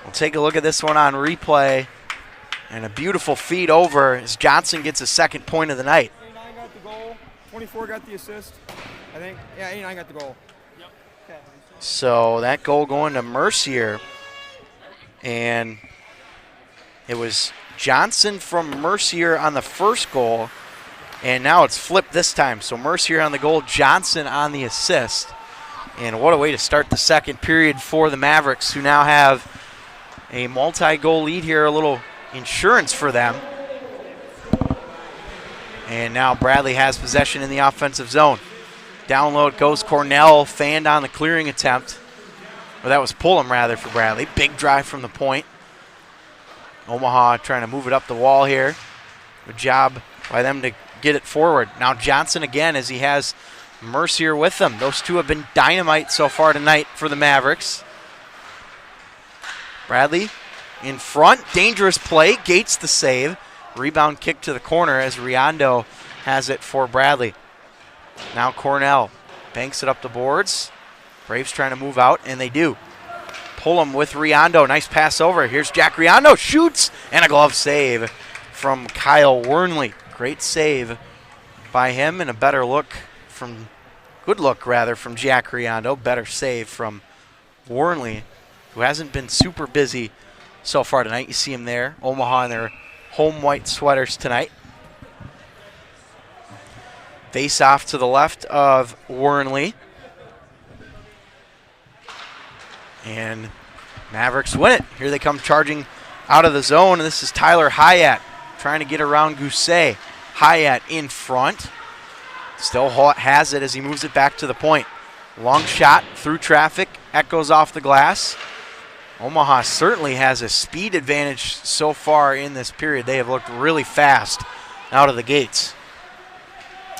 [SPEAKER 2] We'll take a look at this one on replay. And a beautiful feed over as Johnson gets a second point of the night.
[SPEAKER 3] 89 got the goal. 24 got the assist, I think. Yeah, 89 got the goal. Yep. Okay.
[SPEAKER 2] So that goal going to Mercier. And it was Johnson from Mercier on the first goal. And now it's flipped this time. So Mercier on the goal, Johnson on the assist. And what a way to start the second period for the Mavericks, who now have a multi-goal lead here, a little insurance for them. And now Bradley has possession in the offensive zone. Down low it goes. Cornell fanned on the clearing attempt. Or that was Pullum, rather, for Bradley. Big drive from the point. Omaha trying to move it up the wall here. Good job by them to get it forward. Now Johnson again, as he has Mercier with them. Those two have been dynamite so far tonight for the Mavericks. Bradley in front, dangerous play, gates the save. Rebound kick to the corner as Riondo has it for Bradley. Now Cornell banks it up the boards. Braves trying to move out, and they do. Pullum with Riondo, nice pass over. Here's Jack Riondo, shoots, and a glove save from Kyle Wernley. Great save by him, and a better look from, good look rather, from Jack Riondo. Better save from Wernley, who hasn't been super busy so far tonight. You see him there, Omaha in their home white sweaters tonight. Face off to the left of Wernley. And Mavericks win it. Here they come charging out of the zone. And this is Tyler Hyatt trying to get around Gousset. Hyatt in front. Still has it as he moves it back to the point. Long shot through traffic. Echoes off the glass. Omaha certainly has a speed advantage so far in this period. They have looked really fast out of the gates.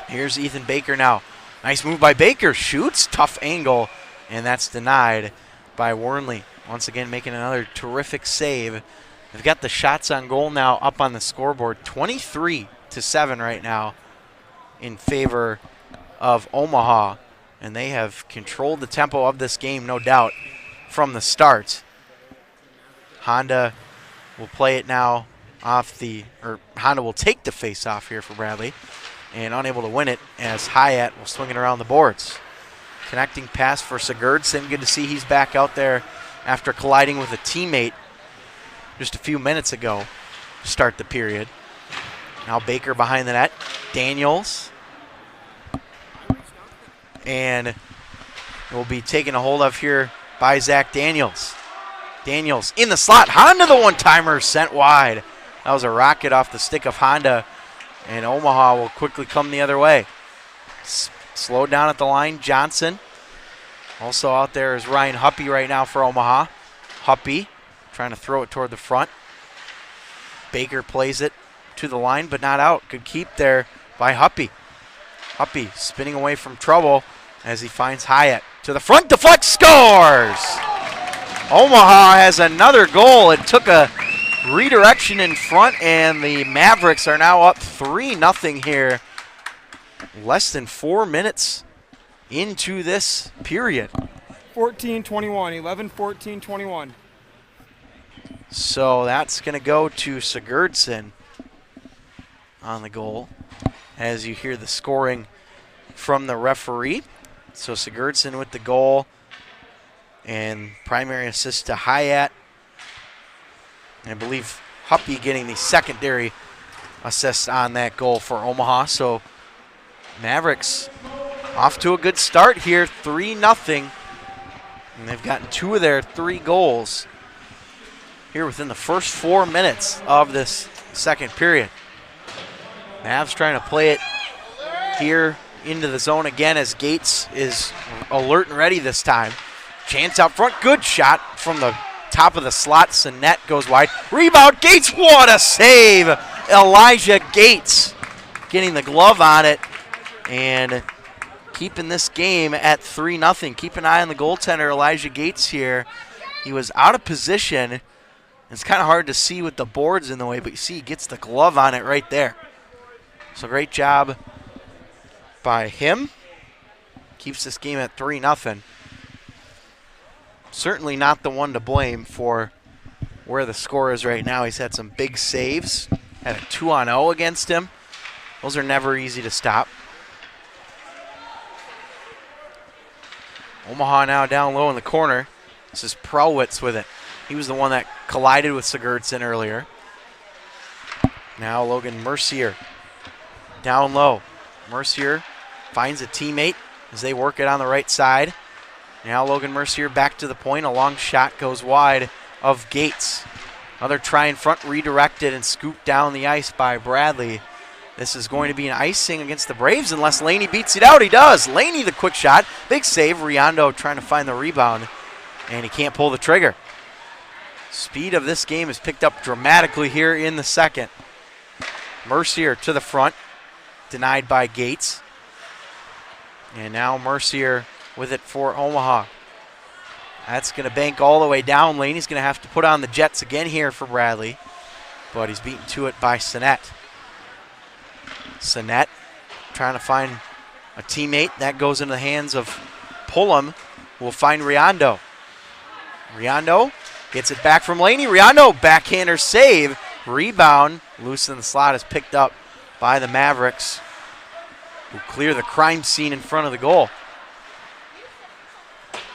[SPEAKER 2] Here's Ethan Baker now. Nice move by Baker. Shoots, tough angle, and that's denied by Wernley. Once again, making another terrific save. They've got the shots on goal now up on the scoreboard. 23-7 right now in favor of Omaha, and they have controlled the tempo of this game, no doubt, from the start. Honda will play it now Honda will take the face-off here for Bradley, and unable to win it as Hyatt will swing it around the boards. Connecting pass for Sigurdsson. Good to see he's back out there after colliding with a teammate just a few minutes ago to start the period. Now Baker behind the net. Daniels. And will be taken a hold of here by Zach Daniels. Daniels in the slot. Honda, the one-timer, sent wide. That was a rocket off the stick of Honda, and Omaha will quickly come the other way. Slowed down at the line, Johnson. Also out there is Ryan Huppy right now for Omaha. Huppy trying to throw it toward the front. Baker plays it to the line, but not out. Good keep there by Huppy. Huppy spinning away from trouble as he finds Hyatt. To the front, deflect, scores! Omaha has another goal. It took a redirection in front, and the Mavericks are now up 3-0 here. Less than 4 minutes into this period.
[SPEAKER 3] 14-21, 11-14-21.
[SPEAKER 2] So that's going to go to Sigurdsson on the goal as you hear the scoring from the referee. So Sigurdsson with the goal and primary assist to Hyatt. And I believe Huppy getting the secondary assist on that goal for Omaha. So Mavericks off to a good start here, 3-0. And they've gotten 2 of their 3 goals here within the first 4 minutes of this second period. Mavs trying to play it here into the zone again as Gates is alert and ready this time. Chance out front, good shot from the top of the slot. Sinet goes wide. Rebound, Gates, what a save! Elijah Gates getting the glove on it and keeping this game at 3-0. Keep an eye on the goaltender, Elijah Gates here. He was out of position. It's kind of hard to see with the boards in the way, but you see he gets the glove on it right there. So great job by him. Keeps this game at 3-0. Certainly not the one to blame for where the score is right now. He's had some big saves. Had a 2-on-0 against him. Those are never easy to stop. Omaha now down low in the corner. This is Prowitz with it. He was the one that collided with Sigurdsson earlier. Now Logan Mercier down low. Mercier finds a teammate as they work it on the right side. Now Logan Mercier back to the point. A long shot goes wide of Gates. Another try in front, redirected and scooped down the ice by Bradley. This is going to be an icing against the Braves unless Laney beats it out. He does. Laney the quick shot. Big save. Riondo trying to find the rebound, and he can't pull the trigger. Speed of this game is picked up dramatically here in the second. Mercier to the front. Denied by Gates. And now Mercier with it for Omaha. That's going to bank all the way down. Laney's going to have to put on the Jets again here for Bradley. But he's beaten to it by Sinet. Sinet trying to find a teammate. That goes into the hands of Pullum. Will find Riondo. Riondo gets it back from Laney. Riondo, backhander save. Rebound, loose in the slot, is picked up by the Mavericks, who clear the crime scene in front of the goal.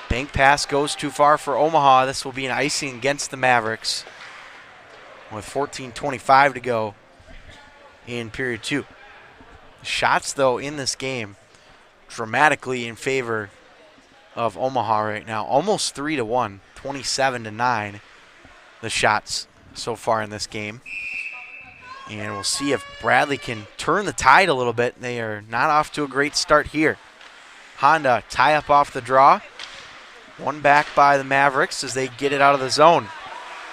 [SPEAKER 2] Bank pass goes too far for Omaha. This will be an icing against the Mavericks with 14:25 to go in period 2. Shots, though, in this game dramatically in favor of Omaha right now. Almost 3-1, 27-9, the shots so far in this game. And we'll see if Bradley can turn the tide a little bit. They are not off to a great start here. Honda tie up off the draw. One back by the Mavericks as they get it out of the zone.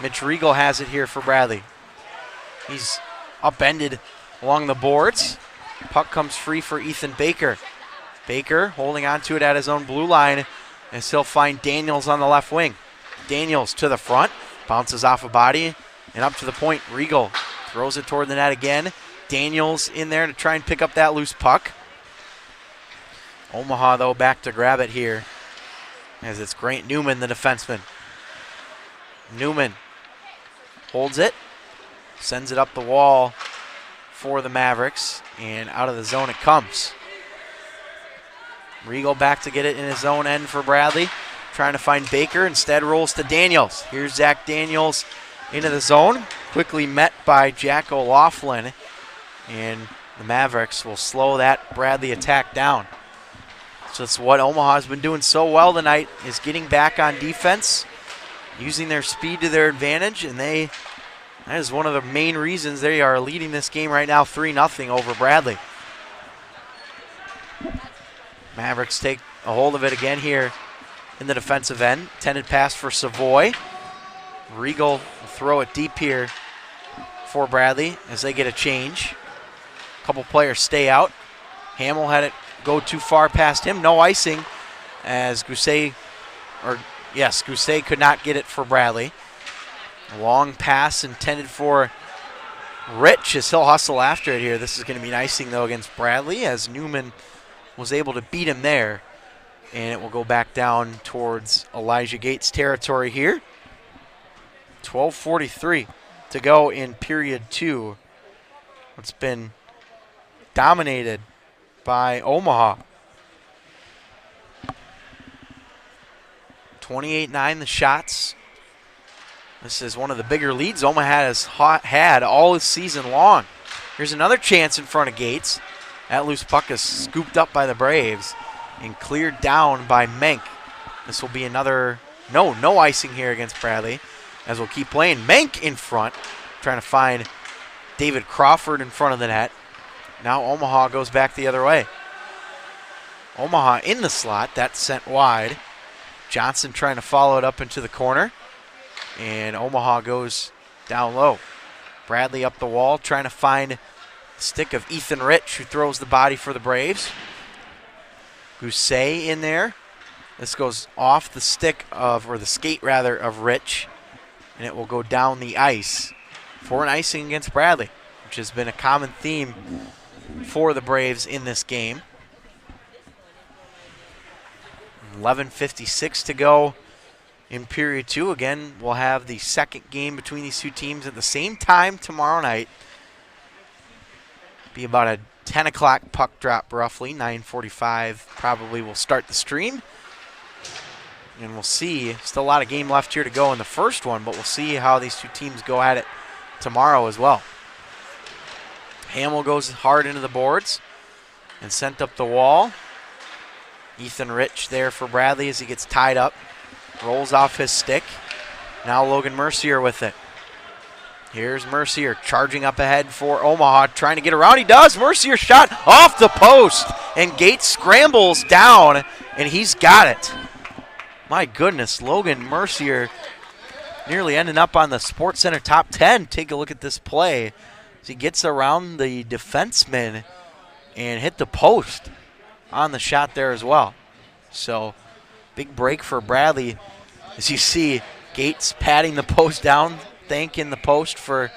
[SPEAKER 2] Mitch Riegel has it here for Bradley. He's upended along the boards. Puck comes free for Ethan Baker. Baker holding on to it at his own blue line as he'll find Daniels on the left wing. Daniels to the front, bounces off a body and up to the point. Riegel throws it toward the net again. Daniels in there to try and pick up that loose puck. Omaha, though, back to grab it here as it's Grant Newman, the defenseman. Newman holds it, sends it up the wall for the Mavericks, and out of the zone it comes. Riegel back to get it in his own end for Bradley, trying to find Baker, instead rolls to Daniels. Here's Zach Daniels into the zone, quickly met by Jack O'Laughlin, and the Mavericks will slow that Bradley attack down. So that's what Omaha's been doing so well tonight, is getting back on defense, using their speed to their advantage, and that is one of the main reasons they are leading this game right now 3-0 over Bradley. Mavericks take a hold of it again here in the defensive end. Intended pass for Savoy. Riegel will throw it deep here for Bradley as they get a change. A couple players stay out. Hamill had it go too far past him. No icing as Gousset could not get it for Bradley. A long pass intended for Rich as he'll hustle after it here. This is going to be an icing, though, against Bradley as Newman was able to beat him there. And it will go back down towards Elijah Gates' territory here. 12:43 to go in period 2. It's been dominated by Omaha. 28-9 the shots. This is one of the bigger leads Omaha has had all this season long. Here's another chance in front of Gates. That loose puck is scooped up by the Braves and cleared down by Menk. This will be another no icing here against Bradley as we'll keep playing. Menk in front, trying to find David Crawford in front of the net. Now Omaha goes back the other way. Omaha in the slot, that's sent wide. Johnson trying to follow it up into the corner. And Omaha goes down low. Bradley up the wall, trying to find the stick of Ethan Rich, who throws the body for the Braves. Gousset in there. This goes off the skate of Rich. And it will go down the ice for an icing against Bradley, which has been a common theme for the Braves in this game. 11:56 to go in period 2. Again, we'll have the second game between these two teams at the same time tomorrow night. Be about a 10 o'clock puck drop roughly. 9:45 probably will start the stream. And we'll see. Still a lot of game left here to go in the first one, but we'll see how these two teams go at it tomorrow as well. Hamill goes hard into the boards and sent up the wall. Ethan Rich there for Bradley as he gets tied up. Rolls off his stick. Now Logan Mercier with it. Here's Mercier charging up ahead for Omaha, trying to get around. He does. Mercier shot off the post, and Gates scrambles down, and he's got it. My goodness, Logan Mercier nearly ending up on the SportsCenter top 10. Take a look at this play as he gets around the defenseman and hit the post on the shot there as well. So big break for Bradley as you see Gates patting the post down, thanking the post for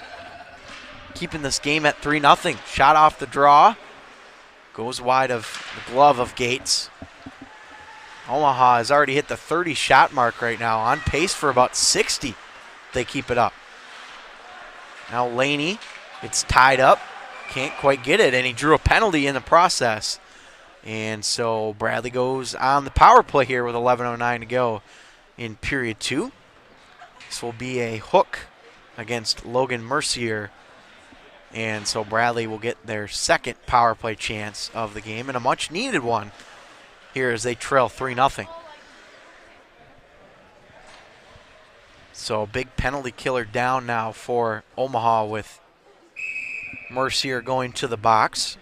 [SPEAKER 2] keeping this game at 3-0. Shot off the draw. Goes wide of the glove of Gates. Omaha has already hit the 30 shot mark right now, on pace for about 60 if they keep it up. Now Laney gets tied up, can't quite get it, and he drew a penalty in the process. And so Bradley goes on the power play here with 11:09 to go in period 2. This will be a hook against Logan Mercier. And so Bradley will get their second power play chance of the game, and a much needed one here as they trail 3-0. So big penalty killer down now for Omaha with Mercier going to the box.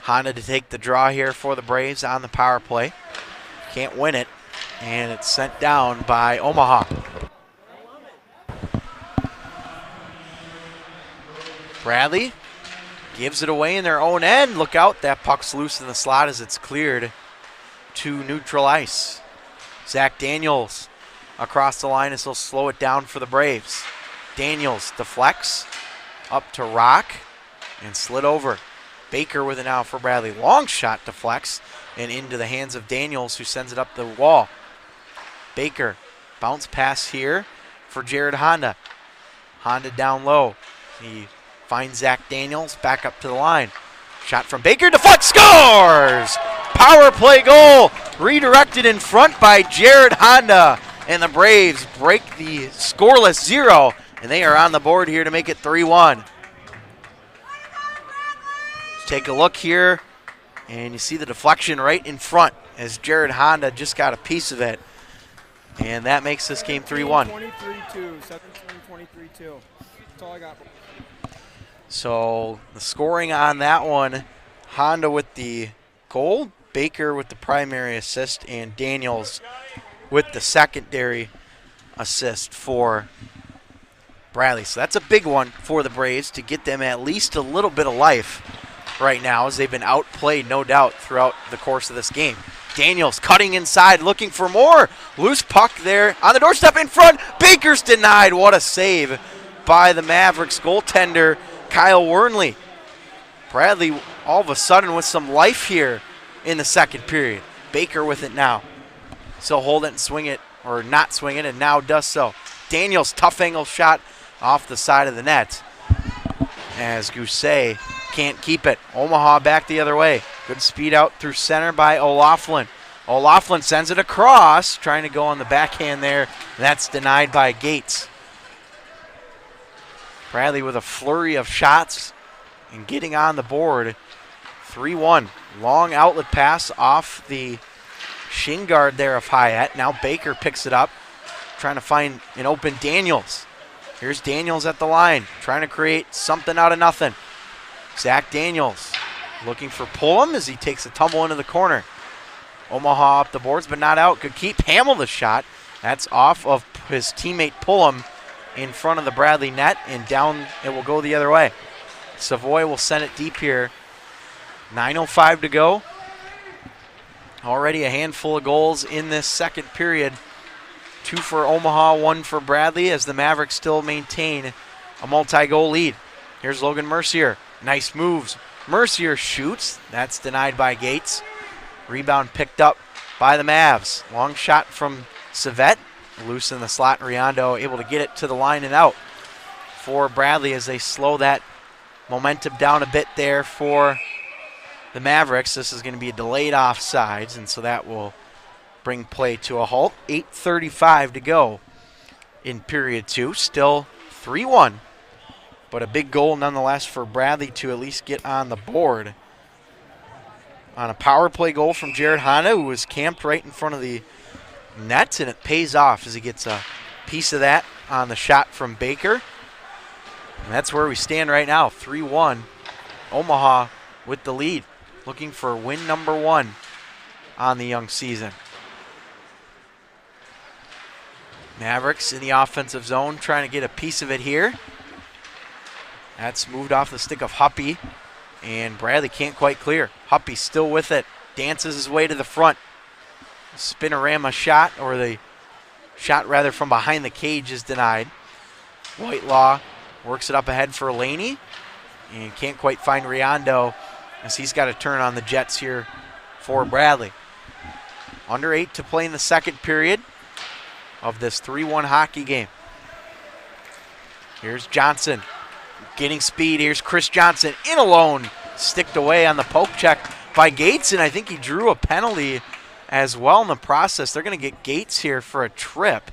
[SPEAKER 2] Honda to take the draw here for the Braves on the power play. Can't win it, and it's sent down by Omaha. Bradley gives it away in their own end. Look out, that puck's loose in the slot as it's cleared to neutral ice. Zach Daniels across the line as he'll slow it down for the Braves. Daniels deflects up to Rock and slid over. Baker with it now for Bradley. Long shot deflects and into the hands of Daniels, who sends it up the wall. Baker, bounce pass here for Jared Honda. Honda down low. He finds Zach Daniels, back up to the line. Shot from Baker, deflect, scores! Power play goal, redirected in front by Jared Honda. And the Braves break the scoreless 0, and they are on the board here to make it 3-1. Take a look here, and you see the deflection right in front as Jared Honda just got a piece of it. And that makes this game 3-1.
[SPEAKER 3] 23-2, 17-23-2. That's all I got.
[SPEAKER 2] So the scoring on that one, Honda with the goal, Baker with the primary assist, and Daniels with the secondary assist for Bradley. So that's a big one for the Braves to get them at least a little bit of life right now, as they've been outplayed, no doubt, throughout the course of this game. Daniels cutting inside, looking for more. Loose puck there on the doorstep in front. Baker's denied. What a save by the Mavericks goaltender, Kyle Wernley. Bradley all of a sudden with some life here in the second period. Baker with it now. So hold it and swing it, or not swing it, and now does so. Daniels, tough angle shot off the side of the net, as Gousset can't keep it. Omaha back the other way. Good speed out through center by O'Loughlin. O'Loughlin sends it across, trying to go on the backhand there. That's denied by Gates. Bradley with a flurry of shots and getting on the board. 3-1. Long outlet pass off the shin guard there of Hyatt. Now Baker picks it up, trying to find an open Daniels. Here's Daniels at the line, trying to create something out of nothing. Zach Daniels looking for Pullum as he takes a tumble into the corner. Omaha up the boards, but not out. Could keep Hamill the shot. That's off of his teammate Pullum in front of the Bradley net, and down it will go the other way. Savoy will send it deep here. 9:05 to go. Already a handful of goals in this second period. 2 for Omaha, 1 for Bradley, as the Mavericks still maintain a multi-goal lead. Here's Logan Mercier. Nice moves. Mercier shoots. That's denied by Gates. Rebound picked up by the Mavs. Long shot from Savette. Loose in the slot. Riondo able to get it to the line and out for Bradley as they slow that momentum down a bit there for the Mavericks. This is going to be a delayed offsides, and so that will bring play to a halt. 8:35 to go in period 2. Still 3-1, but a big goal nonetheless for Bradley to at least get on the board on a power play goal from Jared Honda, who was camped right in front of the net, and it pays off as he gets a piece of that on the shot from Baker. And that's where we stand right now, 3-1. Omaha with the lead, looking for win number 1 on the young season. Mavericks in the offensive zone trying to get a piece of it here. That's moved off the stick of Huppy, and Bradley can't quite clear. Huppy still with it, dances his way to the front. Spinorama shot, or the shot rather from behind the cage, is denied. Whitelaw works it up ahead for Laney and can't quite find Riondo as he's got to turn on the Jets here for Bradley. Under 8 to play in the second period of this 3-1 hockey game. Here's Johnson getting speed. Here's Chris Johnson in alone, sticked away on the poke check by Gates, and I think he drew a penalty as well in the process. They're going to get Gates here for a trip,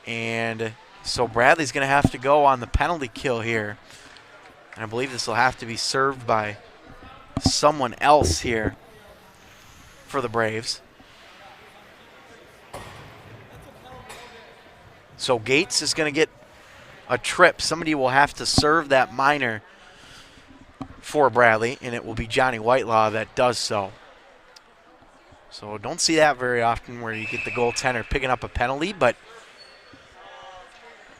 [SPEAKER 2] and so Bradley's going to have to go on the penalty kill here. And I believe this will have to be served by someone else here for the Braves. So Gates is going to get a trip. Somebody will have to serve that minor for Bradley, and it will be Johnny Whitelaw that does so. So don't see that very often where you get the goaltender picking up a penalty, but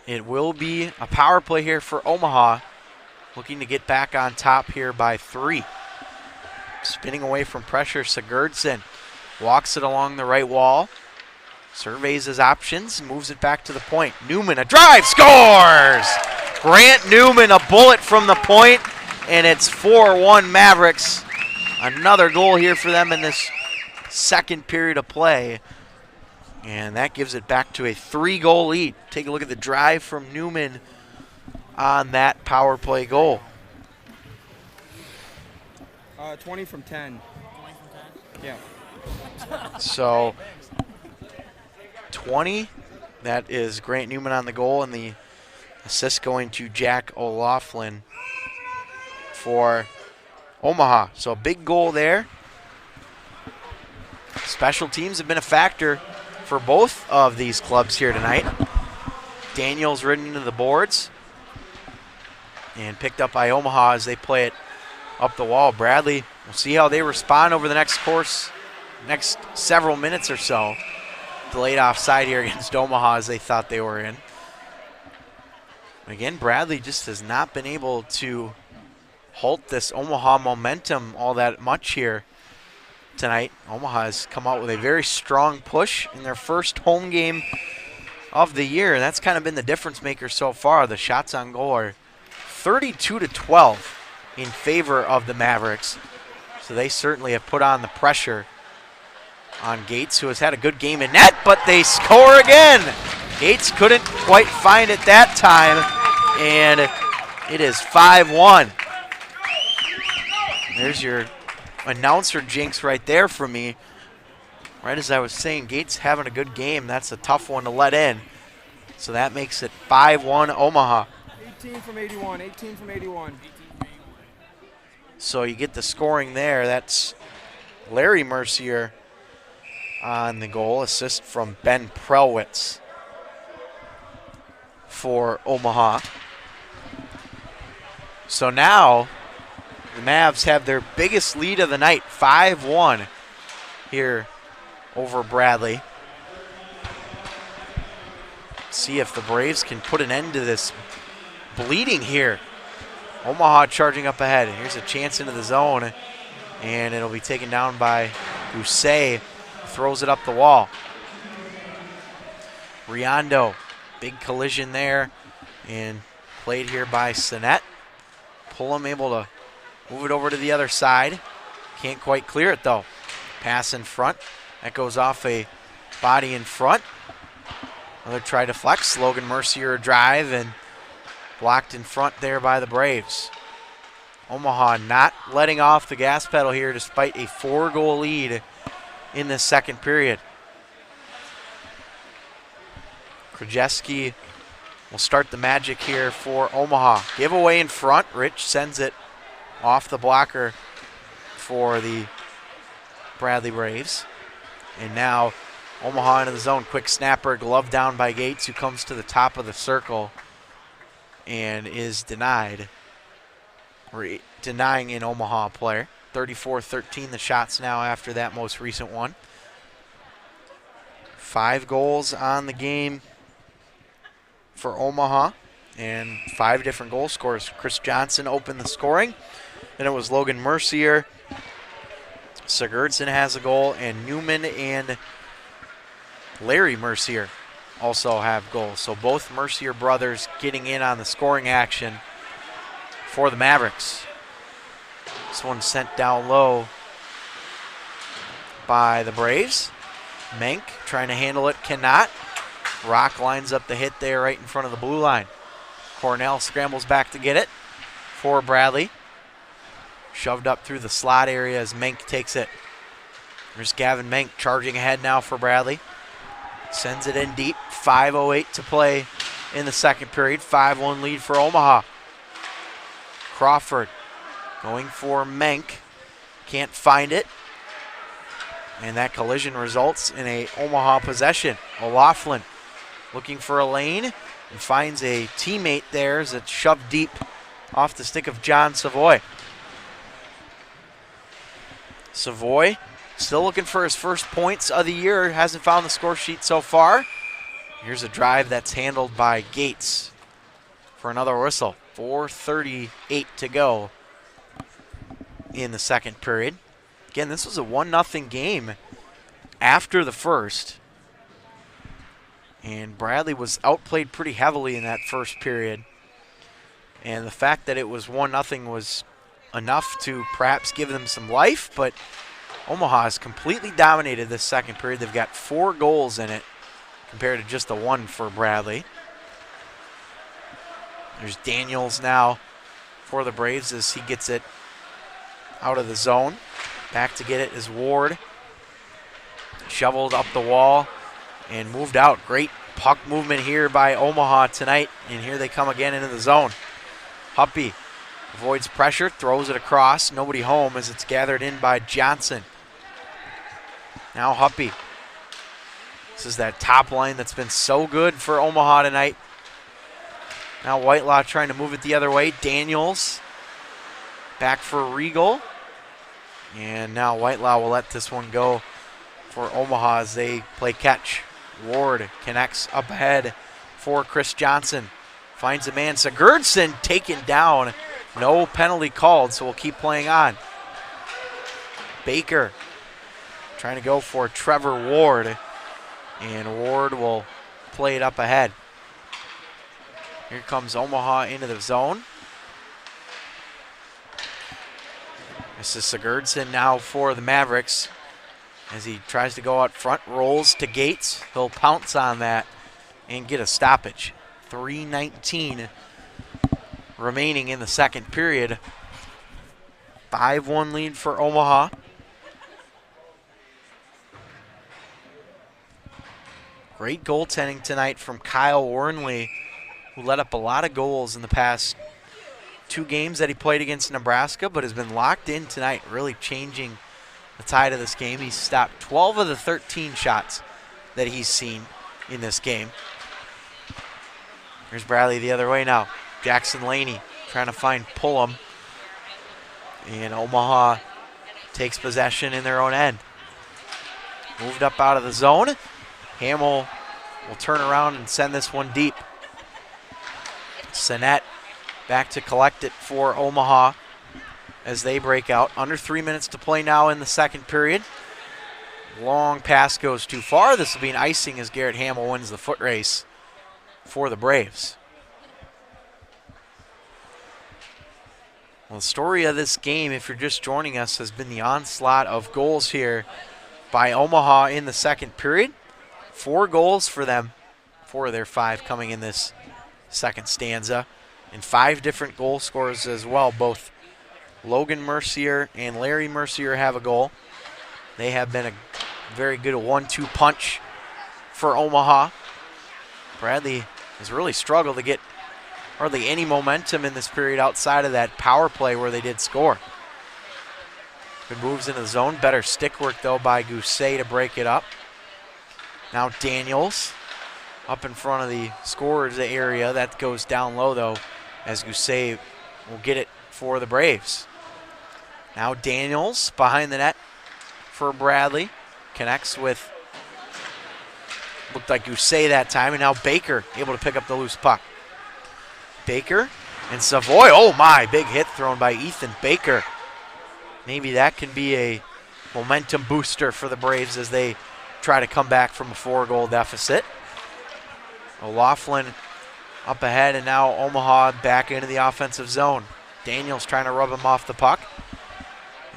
[SPEAKER 2] it will be a power play here for Omaha, looking to get back on top here by 3. Spinning away from pressure, Sigurdsson walks it along the right wall, surveys his options, moves it back to the point. Newman, a drive, scores! Grant Newman, a bullet from the point, and it's 4-1 Mavericks. Another goal here for them in this second period of play, and that gives it back to a 3-goal lead. Take a look at the drive from Newman on that power play goal.
[SPEAKER 3] 20 from 10. 20 from 10? Yeah.
[SPEAKER 2] So 20, that is Grant Newman on the goal, and the assist going to Jack O'Loughlin for Omaha. So a big goal there. Special teams have been a factor for both of these clubs here tonight. Daniels ridden into the boards and picked up by Omaha as they play it up the wall. Bradley, we'll see how they respond over the next several minutes or so. Delayed offside here against Omaha as they thought they were in. Again, Bradley just has not been able to halt this Omaha momentum all that much here tonight. Omaha has come out with a very strong push in their first home game of the year, and that's kind of been the difference maker so far. The shots on goal are 32-12 in favor of the Mavericks, so they certainly have put on the pressure on Gates, who has had a good game in net, but they score again. Gates couldn't quite find it that time, and it is 5-1. There's your announcer jinx right there for me. Right as I was saying, Gates having a good game. That's a tough one to let in. So that makes it 5-1 Omaha.
[SPEAKER 3] 18 from 81, 18 from 81.
[SPEAKER 2] So you get the scoring there. That's Larry Mercier on the goal. Assist from Ben Prelwitz for Omaha. So now the Mavs have their biggest lead of the night, 5-1 here over Bradley. See if the Braves can put an end to this bleeding here. Omaha charging up ahead. Here's a chance into the zone, and it'll be taken down by Gousset. Throws it up the wall. Riondo, big collision there, and played here by Sinet. Pullum able to move it over to the other side. Can't quite clear it though. Pass in front. That goes off a body in front. Another try to flex. Logan Mercier drive and blocked in front there by the Braves. Omaha not letting off the gas pedal here despite a 4-goal lead in the second period. Krajewski will start the magic here for Omaha. Giveaway in front. Rich sends it off the blocker for the Bradley Braves. And now Omaha into the zone. Quick snapper, glove down by Gates, who comes to the top of the circle and is denied. Denying an Omaha player. 34-13 the shots now after that most recent one. 5 goals on the game for Omaha and 5 different goal scorers. Chris Johnson opened the scoring. Then it was Logan Mercier. Sigurdsson has a goal, and Newman and Larry Mercier also have goals. So both Mercier brothers getting in on the scoring action for the Mavericks. This one sent down low by the Braves. Menk trying to handle it, cannot. Rock lines up the hit there right in front of the blue line. Cornell scrambles back to get it for Bradley. Shoved up through the slot area as Menk takes it. There's Gavin Menk charging ahead now for Bradley. Sends it in deep. 5:08 to play in the second period. 5-1 lead for Omaha. Crawford going for Menk. Can't find it. And that collision results in a Omaha possession. O'Loughlin looking for a lane and finds a teammate there as it's shoved deep off the stick of John Savoy. Savoy still looking for his first points of the year. Hasn't found the score sheet so far. Here's a drive that's handled by Gates for another whistle. 4:38 to go in the second period. Again, this was a 1-0 game after the first. And Bradley was outplayed pretty heavily in that first period. And the fact that it was 1-0 was enough to perhaps give them some life, but Omaha has completely dominated this second period. They've got 4 goals in it compared to just the 1 for Bradley. There's Daniels now for the Braves as he gets it out of the zone. Back to get it is Ward. Shoveled up the wall and moved out. Great puck movement here by Omaha tonight, and here they come again into the zone. Huppy avoids pressure, throws it across. Nobody home as it's gathered in by Johnson. Now Huppy. This is that top line that's been so good for Omaha tonight. Now Whitelaw trying to move it the other way. Daniels back for Regal. And now Whitelaw will let this one go for Omaha as they play catch. Ward connects up ahead for Chris Johnson. Finds a man. Sigurdsson taken down. No penalty called, so we'll keep playing on. Baker trying to go for Trevor Ward. And Ward will play it up ahead. Here comes Omaha into the zone. This is Sigurdsson now for the Mavericks. As he tries to go out front, rolls to Gates. He'll pounce on that and get a stoppage. 3:19 remaining in the second period. 5-1 lead for Omaha. Great goaltending tonight from Kyle Wernley, who let up a lot of goals in the past 2 games that he played against Nebraska, but has been locked in tonight, really changing the tide of this game. He's stopped 12 of the 13 shots that he's seen in this game. Here's Bradley the other way now. Jackson Laney trying to find Pullum. And Omaha takes possession in their own end. Moved up out of the zone. Hamill will turn around and send this one deep. Sinet back to collect it for Omaha as they break out. Under 3 minutes to play now in the second period. Long pass goes too far. This will be an icing as Garrett Hamill wins the foot race for the Braves. Well, the story of this game, if you're just joining us, has been the onslaught of goals here by Omaha in the second period. 4 goals for them, 4 of their 5 coming in this second stanza, and 5 different goal scorers as well. Both Logan Mercier and Larry Mercier have a goal. They have been a very good 1-2 punch for Omaha. Bradley has really struggled to get hardly any momentum in this period outside of that power play where they did score. Good moves into the zone. Better stick work, though, by Gousset to break it up. Now Daniels up in front of the scorers area. That goes down low, though, as Gousset will get it for the Braves. Now Daniels behind the net for Bradley. Connects with, looked like Gousset that time, and now Baker able to pick up the loose puck. Baker and Savoy. Oh my, big hit thrown by Ethan Baker. Maybe that can be a momentum booster for the Braves as they try to come back from a 4-goal deficit. O'Laughlin up ahead, and now Omaha back into the offensive zone. Daniels trying to rub him off the puck.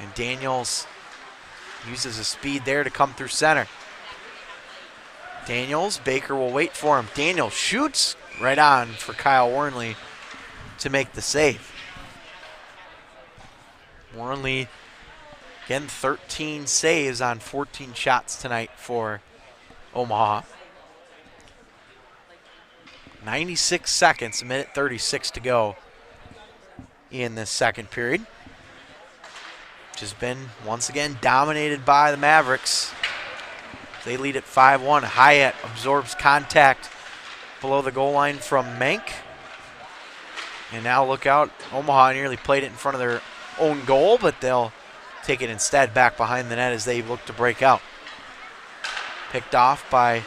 [SPEAKER 2] And Daniels uses his speed there to come through center. Daniels, Baker will wait for him. Daniels shoots right on for Kyle Wernley to make the save. Wernley, again, 13 saves on 14 shots tonight for Omaha. 96 seconds, a minute 36 to go in this second period, which has been, once again, dominated by the Mavericks. They lead at 5-1. Hyatt absorbs contact below the goal line from Menk. And now look out, Omaha nearly played it in front of their own goal, but they'll take it instead back behind the net as they look to break out. Picked off by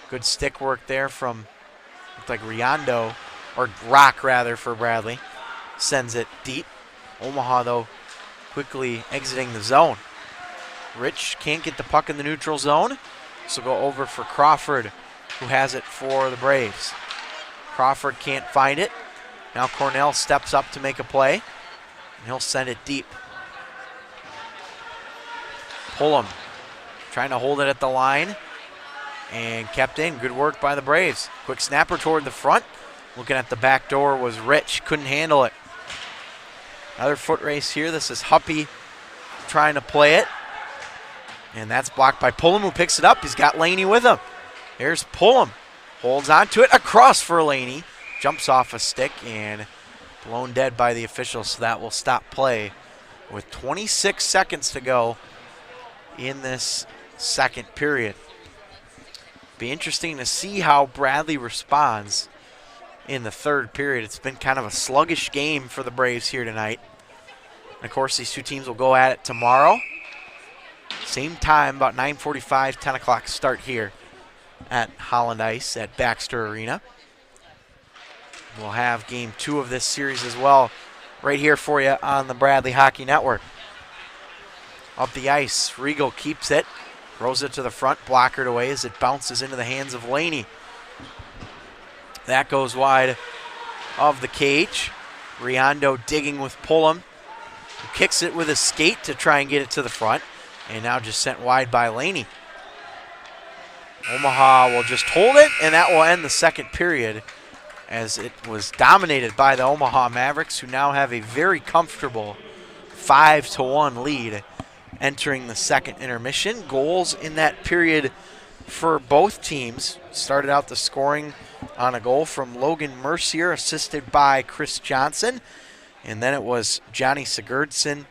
[SPEAKER 2] good stick work there from, looked like Riondo, or Rock rather, for Bradley. Sends it deep. Omaha, though, quickly exiting the zone. Rich can't get the puck in the neutral zone, so go over for Crawford, who has it for the Braves. Crawford can't find it. Now Cornell steps up to make a play, and he'll send it deep. Pullum trying to hold it at the line, and kept in. Good work by the Braves. Quick snapper toward the front. Looking at the back door was Rich. Couldn't handle it. Another foot race here. This is Huppy trying to play it. And that's blocked by Pullum, who picks it up. He's got Laney with him. Here's Pullum. Holds on to it. Across for Laney. Jumps off a stick and blown dead by the officials. So that will stop play with 26 seconds to go in this second period. Be interesting to see how Bradley responds in the third period. It's been kind of a sluggish game for the Braves here tonight. And of course, these two teams will go at it tomorrow. Same time, about 9:45, 10 o'clock start here at Holland Ice at Baxter Arena. We'll have game 2 of this series as well right here for you on the Bradley Hockey Network. Up the ice, Regal keeps it, throws it to the front, blockered away as it bounces into the hands of Laney. That goes wide of the cage. Riondo digging with Pullum, who kicks it with a skate to try and get it to the front, and now just sent wide by Laney. Omaha will just hold it, and that will end the second period as it was dominated by the Omaha Mavericks, who now have a very comfortable 5-1 lead entering the second intermission. Goals in that period for both teams. Started out the scoring on a goal from Logan Mercier, assisted by Chris Johnson. And then it was Johnny Sigurdsson,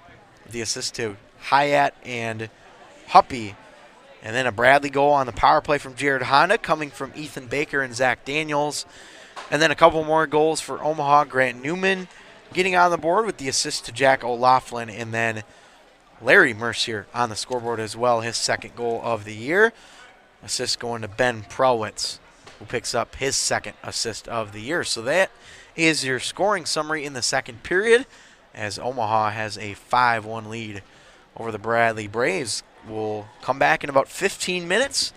[SPEAKER 2] the assist to Hyatt and Huppy. And then a Bradley goal on the power play from Jared Honda, coming from Ethan Baker and Zach Daniels. And then a couple more goals for Omaha. Grant Newman getting on the board with the assist to Jack O'Laughlin. And then Larry Mercier on the scoreboard as well, his second goal of the year. Assist going to Ben Prowitz, who picks up his second assist of the year. So that is your scoring summary in the second period, as Omaha has a 5-1 lead over the Bradley Braves. We'll come back in about 15 minutes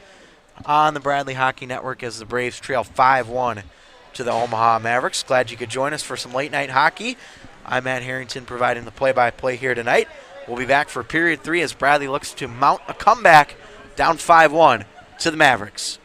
[SPEAKER 2] on the Bradley Hockey Network as the Braves trail 5-1 to the Omaha Mavericks. Glad you could join us for some late night hockey. I'm Matt Harrington providing the play-by-play here tonight. We'll be back for period 3 as Bradley looks to mount a comeback down 5-1 to the Mavericks.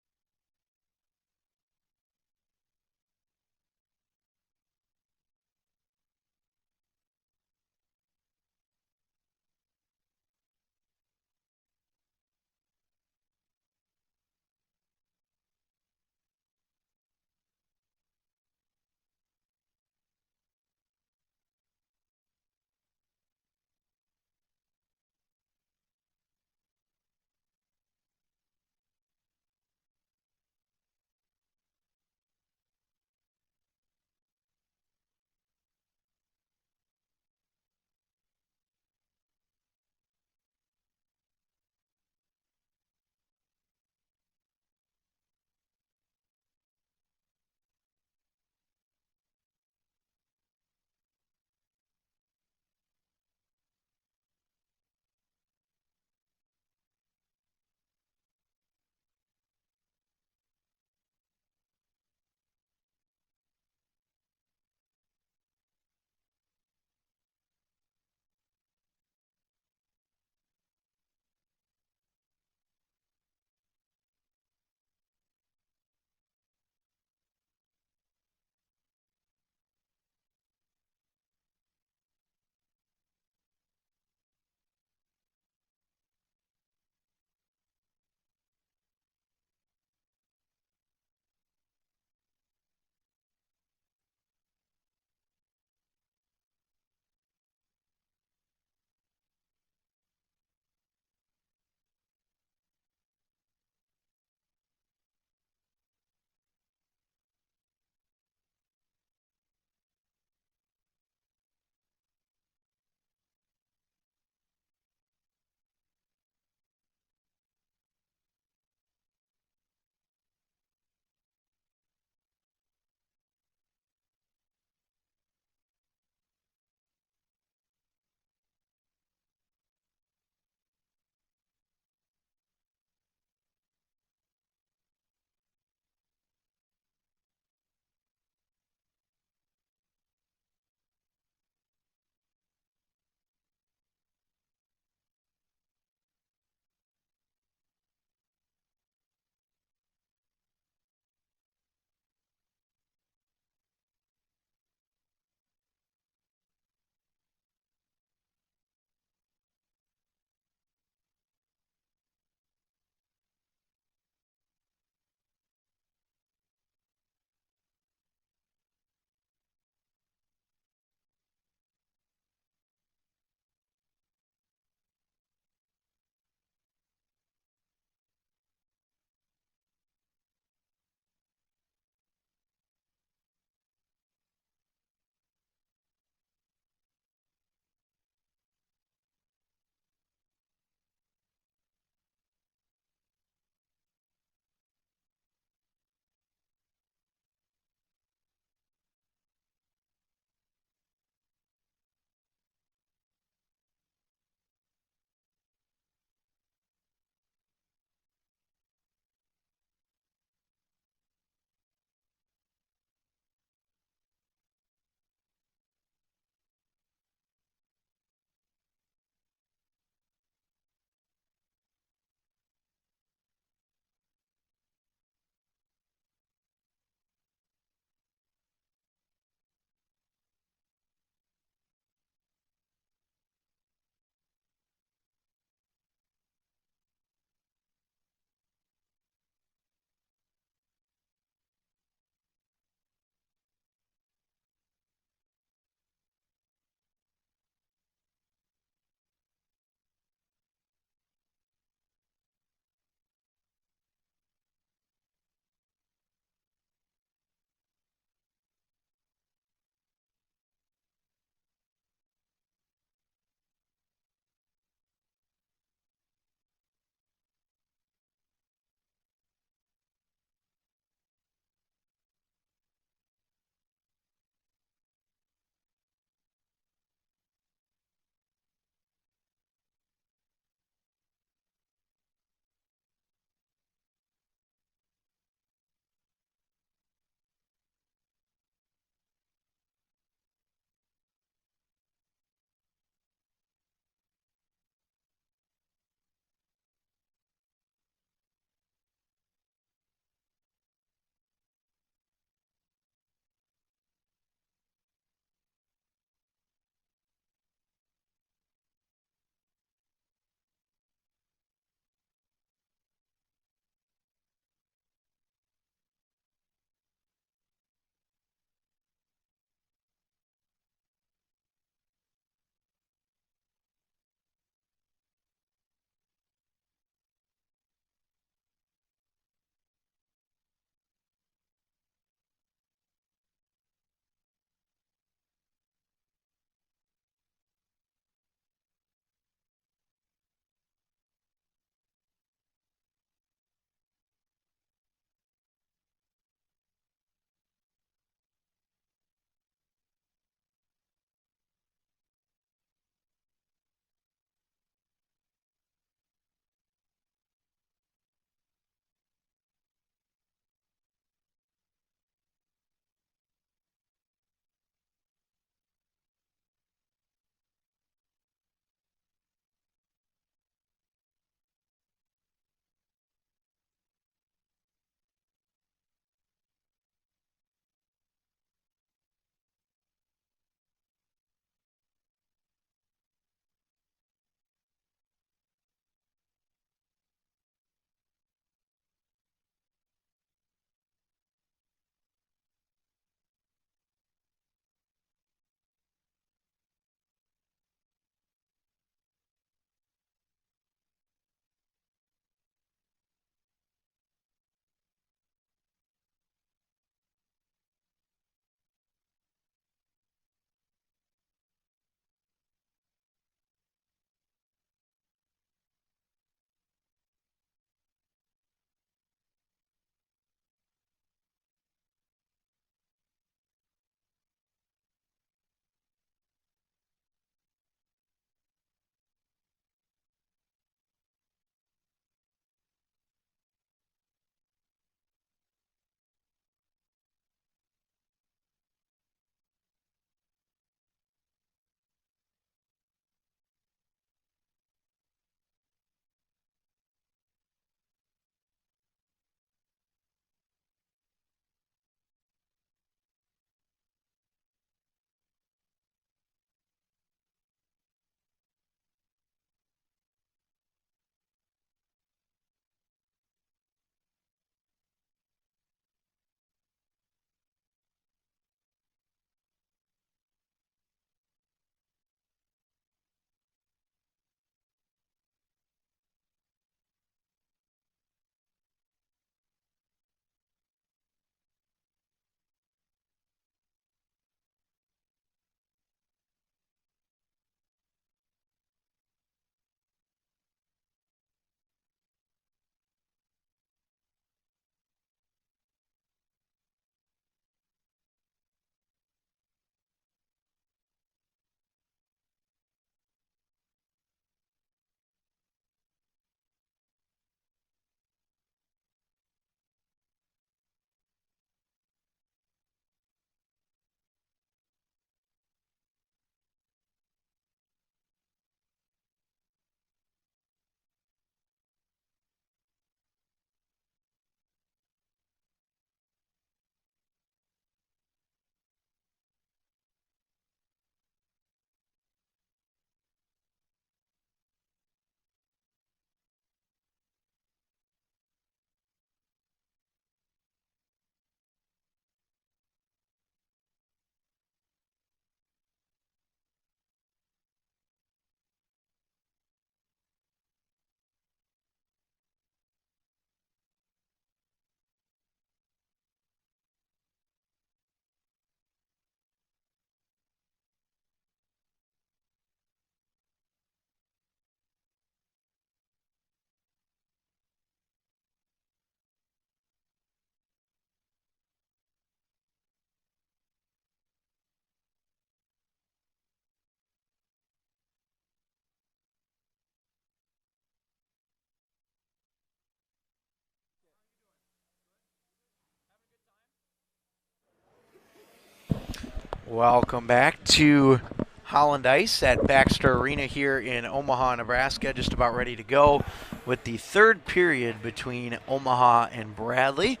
[SPEAKER 2] Welcome back to Holland Ice at Baxter Arena here in Omaha, Nebraska. Just about ready to go with the third period between Omaha and Bradley.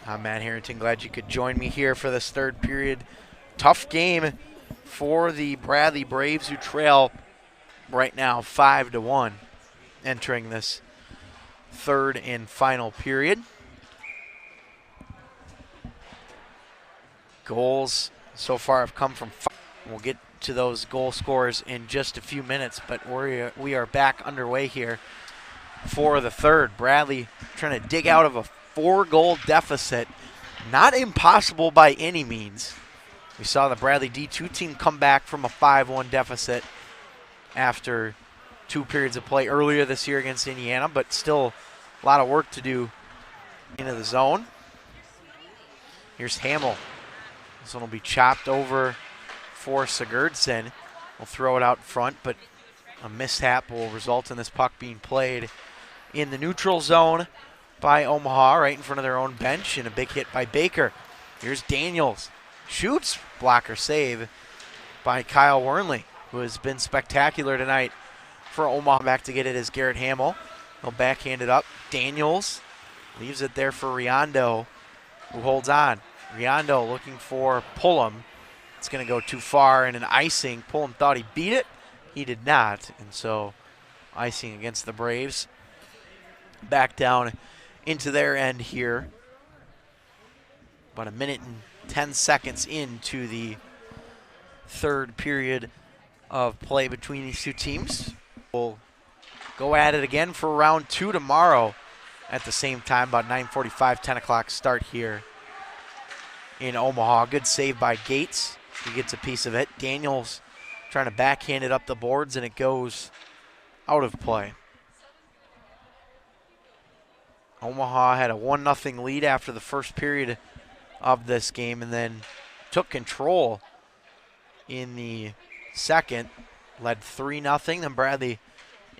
[SPEAKER 2] I'm Matt Harrington. Glad you could join me here for this third period. Tough game for the Bradley Braves, who trail right now 5-1 entering this third and final period. Goals so far have come from 5. We'll get to those goal scorers in just a few minutes, but we are back underway here for the third. Bradley trying to dig out of a 4-goal deficit. Not impossible by any means. We saw the Bradley D2 team come back from a 5-1 deficit after 2 periods of play earlier this year against Indiana, but still a lot of work to do into the zone. Here's Hamill. This one will be chopped over for Sigurdsson. We'll throw it out front, but a mishap will result in this puck being played in the neutral zone by Omaha, right in front of their own bench, and a big hit by Baker. Here's Daniels. Shoots, blocker save by Kyle Wernley, who has been spectacular tonight for Omaha. Back to get it is Garrett Hamill. He'll backhand it up. Daniels leaves it there for Riondo, who holds on. Riondo looking for Pullum. It's going to go too far and an icing. Pullum thought he beat it. He did not, and so icing against the Braves. Back down into their end here. About 1 minute and 10 seconds into the third period of play between these two teams. We'll go at it again for round 2 tomorrow at the same time, about 9:45, 10 o'clock start here in Omaha. Good save by Gates. He gets a piece of it. Daniels trying to backhand it up the boards, and it goes out of play. Omaha had a 1-0 lead after the first period of this game and then took control in the second, led 3-0. Then Bradley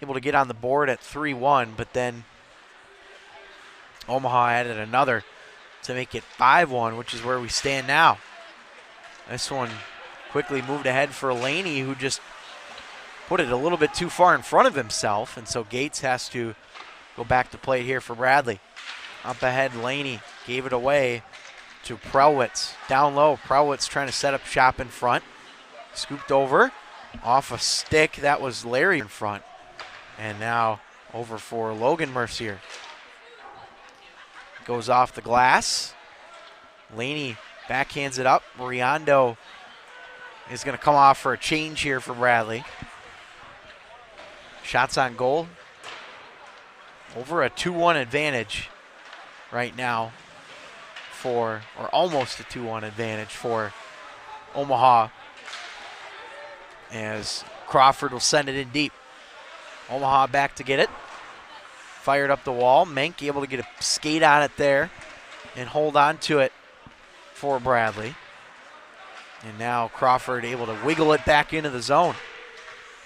[SPEAKER 2] able to get on the board at 3-1, but then Omaha added another to make it 5-1, which is where we stand now. This one quickly moved ahead for Laney, who just put it a little bit too far in front of himself, and so Gates has to go back to play here for Bradley. Up ahead, Laney gave it away to Prelwitz. Down low, Prelwitz trying to set up shop in front. Scooped over, off a stick. That was Larry in front. And now over for Logan Mercier. Goes off the glass. Laney backhands it up. Riondo is going to come off for a change here for Bradley. Shots on goal. Over a 2-1 advantage right now or almost a 2-1 advantage for Omaha, as Crawford will send it in deep. Omaha back to get it. Fired up the wall. Menk able to get a skate on it there and hold on to it for Bradley. And now Crawford able to wiggle it back into the zone.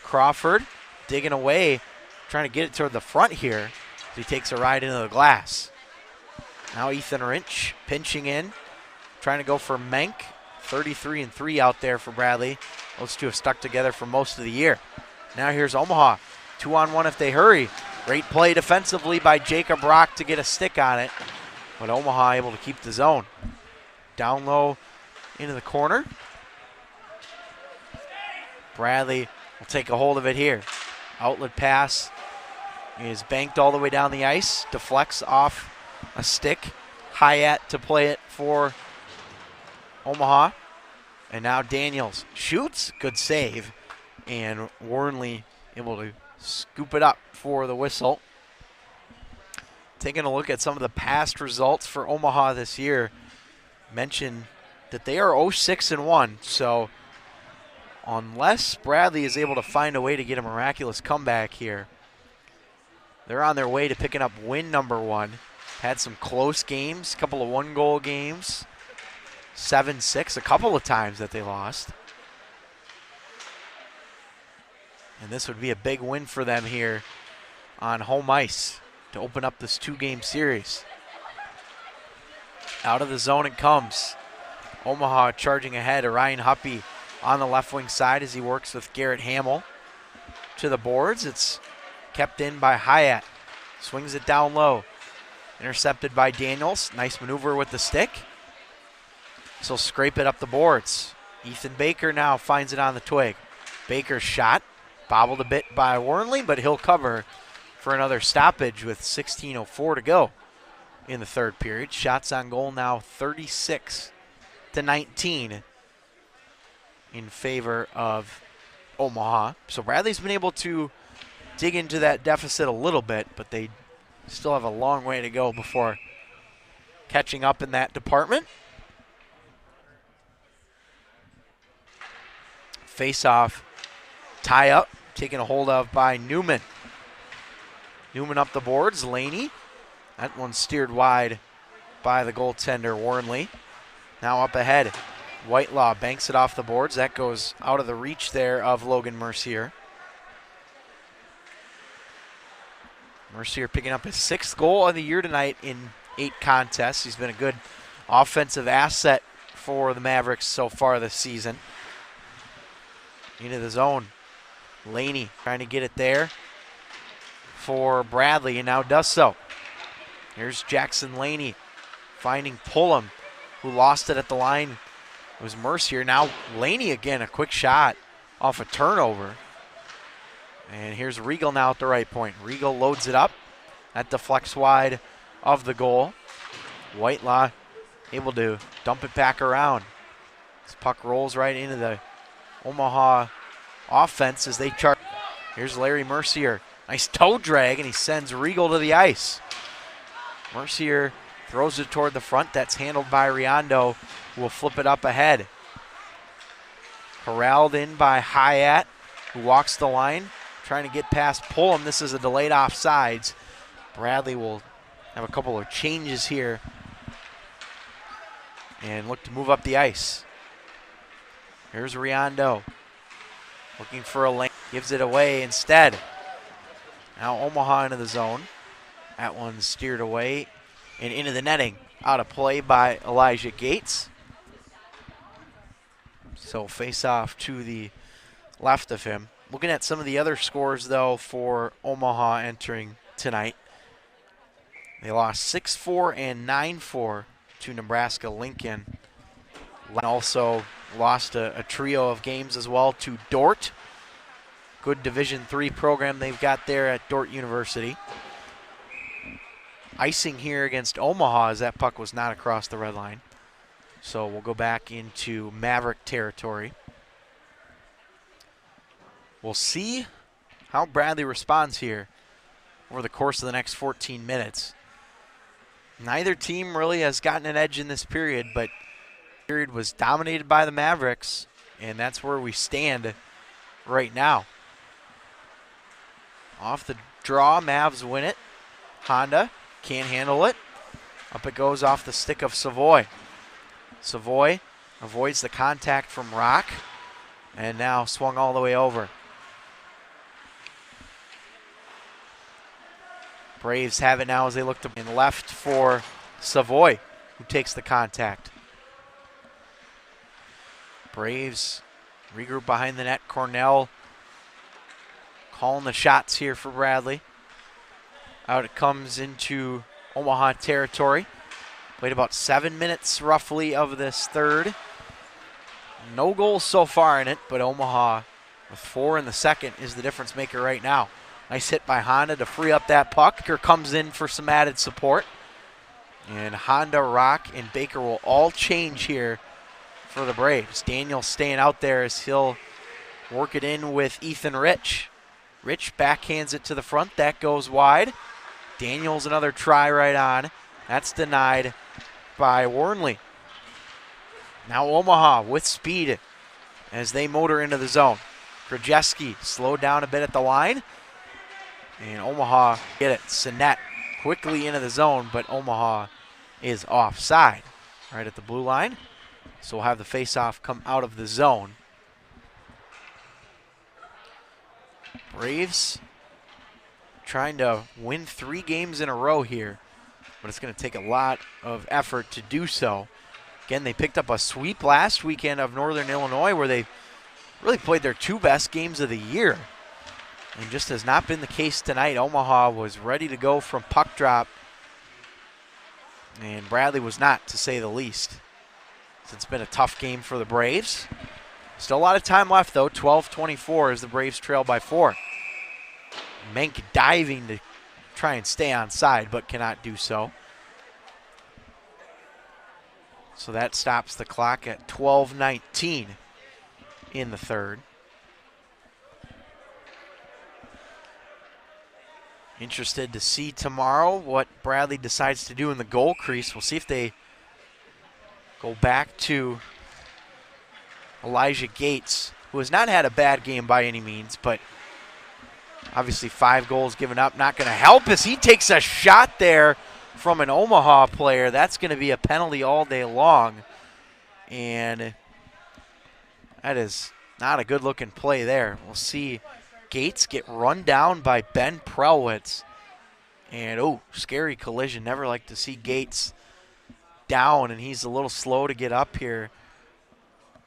[SPEAKER 2] Crawford digging away, trying to get it toward the front here. He takes a ride into the glass. Now Ethan Rinch pinching in, trying to go for Menk. 33-3 out there for Bradley. Those two have stuck together for most of the year. Now here's Omaha. 2-on-1 if they hurry. Great play defensively by Jacob Brock to get a stick on it, but Omaha able to keep the zone. Down low into the corner. Bradley will take a hold of it here. Outlet pass is banked all the way down the ice, deflects off a stick. Hyatt to play it for Omaha. And now Daniels shoots, good save. And Wernley able to scoop it up for the whistle. Taking a look at some of the past results for Omaha this year. Mentioned that they are 0-6-1, so unless Bradley is able to find a way to get a miraculous comeback here, they're on their way to picking up win number 1. Had some close games, a couple of 1-goal games, 7-6, a couple of times that they lost. And this would be a big win for them here on home ice to open up this 2-game series. Out of the zone it comes. Omaha charging ahead. Ryan Huppy on the left wing side as he works with Garrett Hamill to the boards. It's kept in by Hyatt. Swings it down low. Intercepted by Daniels. Nice maneuver with the stick. So scrape it up the boards. Ethan Baker now finds it on the twig. Baker's shot. Bobbled a bit by Warnley, but he'll cover for another stoppage with 16:04 to go in the third period. Shots on goal now 36-19 in favor of Omaha. So Bradley's been able to dig into that deficit a little bit, but they still have a long way to go before catching up in that department. Face-off tie-up, taken a hold of by Newman. Newman up the boards, Laney. That one steered wide by the goaltender, Warnley. Now up ahead, Whitelaw banks it off the boards. That goes out of the reach there of Logan Mercier. Mercier picking up his 6th goal of the year tonight in 8 contests. He's been a good offensive asset for the Mavericks so far this season. Into the zone. Laney trying to get it there for Bradley, and now does so. Here's Jackson Laney finding Pullum, who lost it at the line. It was Mercier. Now Laney again, a quick shot off a turnover. And here's Regal now at the right point. Regal loads it up. That deflects wide of the goal. Whitelaw able to dump it back around. This puck rolls right into the Omaha offense as they charge. Here's Larry Mercier. Nice toe drag, and he sends Regal to the ice. Mercier throws it toward the front. That's handled by Riondo, who will flip it up ahead. Corralled in by Hyatt, who walks the line, trying to get past Pullum. This is a delayed offsides. Bradley will have a couple of changes here and look to move up the ice. Here's Riondo looking for a lane. Gives it away instead. Now Omaha into the zone. That one's steered away and into the netting. Out of play by Elijah Gates. So face off to the left of him. Looking at some of the other scores, though, for Omaha entering tonight. They lost 6-4 and 9-4 to Nebraska-Lincoln. Also lost a trio of games as well to Dordt. Good Division III program they've got there at Dordt University. Icing here against Omaha as that puck was not across the red line. So we'll go back into Maverick territory. We'll see how Bradley responds here over the course of the next 14 minutes. Neither team really has gotten an edge in this period, but the period was dominated by the Mavericks, and that's where we stand right now. Off the draw, Mavs win it. Honda can't handle it. Up it goes off the stick of Savoy. Savoy avoids the contact from Rock, and now swung all the way over. Braves have it now as they look to in left for Savoy, who takes the contact. Braves regroup behind the net. Cornell calling the shots here for Bradley. Out it comes into Omaha territory. Played about 7 minutes roughly of this third. No goals so far in it, but Omaha with 4 in the second is the difference maker right now. Nice hit by Honda to free up that puck. Baker comes in for some added support. And Honda, Rock, and Baker will all change here for the Braves. Daniel staying out there as he'll work it in with Ethan Rich. Rich backhands it to the front. That goes wide. Daniels another try right on. That's denied by Warnley. Now Omaha with speed as they motor into the zone. Krajewski slowed down a bit at the line. And Omaha get it. Sinet quickly into the zone, but Omaha is offside right at the blue line. So we'll have the faceoff come out of the zone. Braves trying to win 3 games in a row here, but it's going to take a lot of effort to do so. Again, they picked up a sweep last weekend of Northern Illinois where they really played their 2 best games of the year. And just has not been the case tonight. Omaha was ready to go from puck drop, and Bradley was not, to say the least. It's been a tough game for the Braves. Still a lot of time left, though. 12-24 as the Braves trail by 4. Menk diving to try and stay on side, but cannot do so. So that stops the clock at 12:19 in the third. Interested to see tomorrow what Bradley decides to do in the goal crease. We'll see if they go back to Elijah Gates, who has not had a bad game by any means, but obviously 5 goals given up. Not going to help as he takes a shot there from an Omaha player. That's going to be a penalty all day long. And that is not a good-looking play there. We'll see Gates get run down by Ben Prelwitz. And, oh, scary collision. Never like to see Gates down, and he's a little slow to get up here.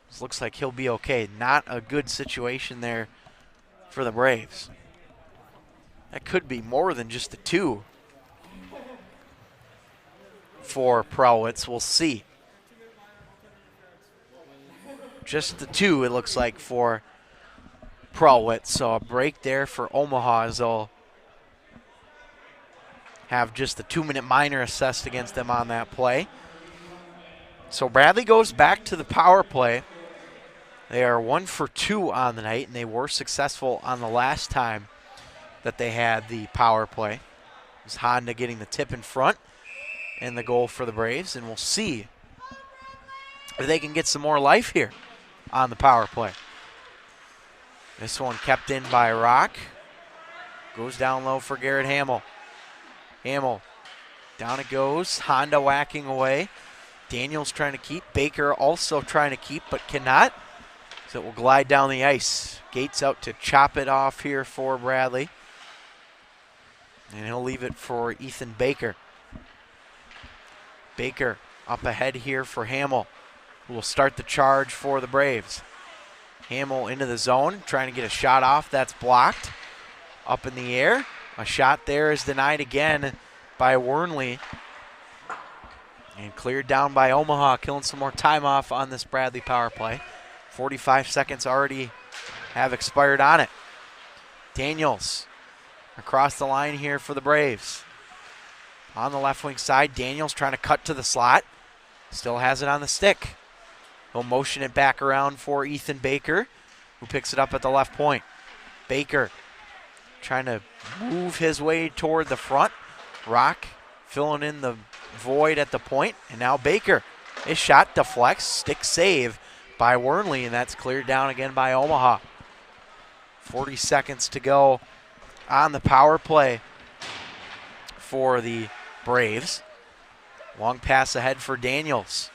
[SPEAKER 2] This looks like he'll be okay. Not a good situation there for the Braves. That could be more than just a 2 for Prelwitz. We'll see. Just the 2, it looks like, for Prelwitz. So a break there for Omaha as they'll have just the 2-minute minor assessed against them on that play. So Bradley goes back to the power play. They are 1 for 2 on the night, and they were successful on the last time that they had the power play. It was Honda getting the tip in front and the goal for the Braves, and we'll see if they can get some more life here on the power play. This one kept in by Rock. Goes down low for Garrett Hamill. Hamill, down it goes. Honda whacking away. Daniels trying to keep. Baker also trying to keep, but cannot. So it will glide down the ice. Gates out to chop it off here for Bradley. And he'll leave it for Ethan Baker. Baker up ahead here for Hamill, who will start the charge for the Braves. Hamill into the zone, trying to get a shot off. That's blocked. Up in the air. A shot there is denied again by Wernley. And cleared down by Omaha, killing some more time off on this Bradley power play. 45 seconds already have expired on it. Daniels across the line here for the Braves. On the left wing side, Daniels trying to cut to the slot. Still has it on the stick. He'll motion it back around for Ethan Baker, who picks it up at the left point. Baker trying to move his way toward the front. Rock filling in the void at the point. And now Baker. His shot deflects. Stick save by Wernley, and that's cleared down again by Omaha. 40 seconds to go on the power play for the Braves. Long pass ahead for Daniels.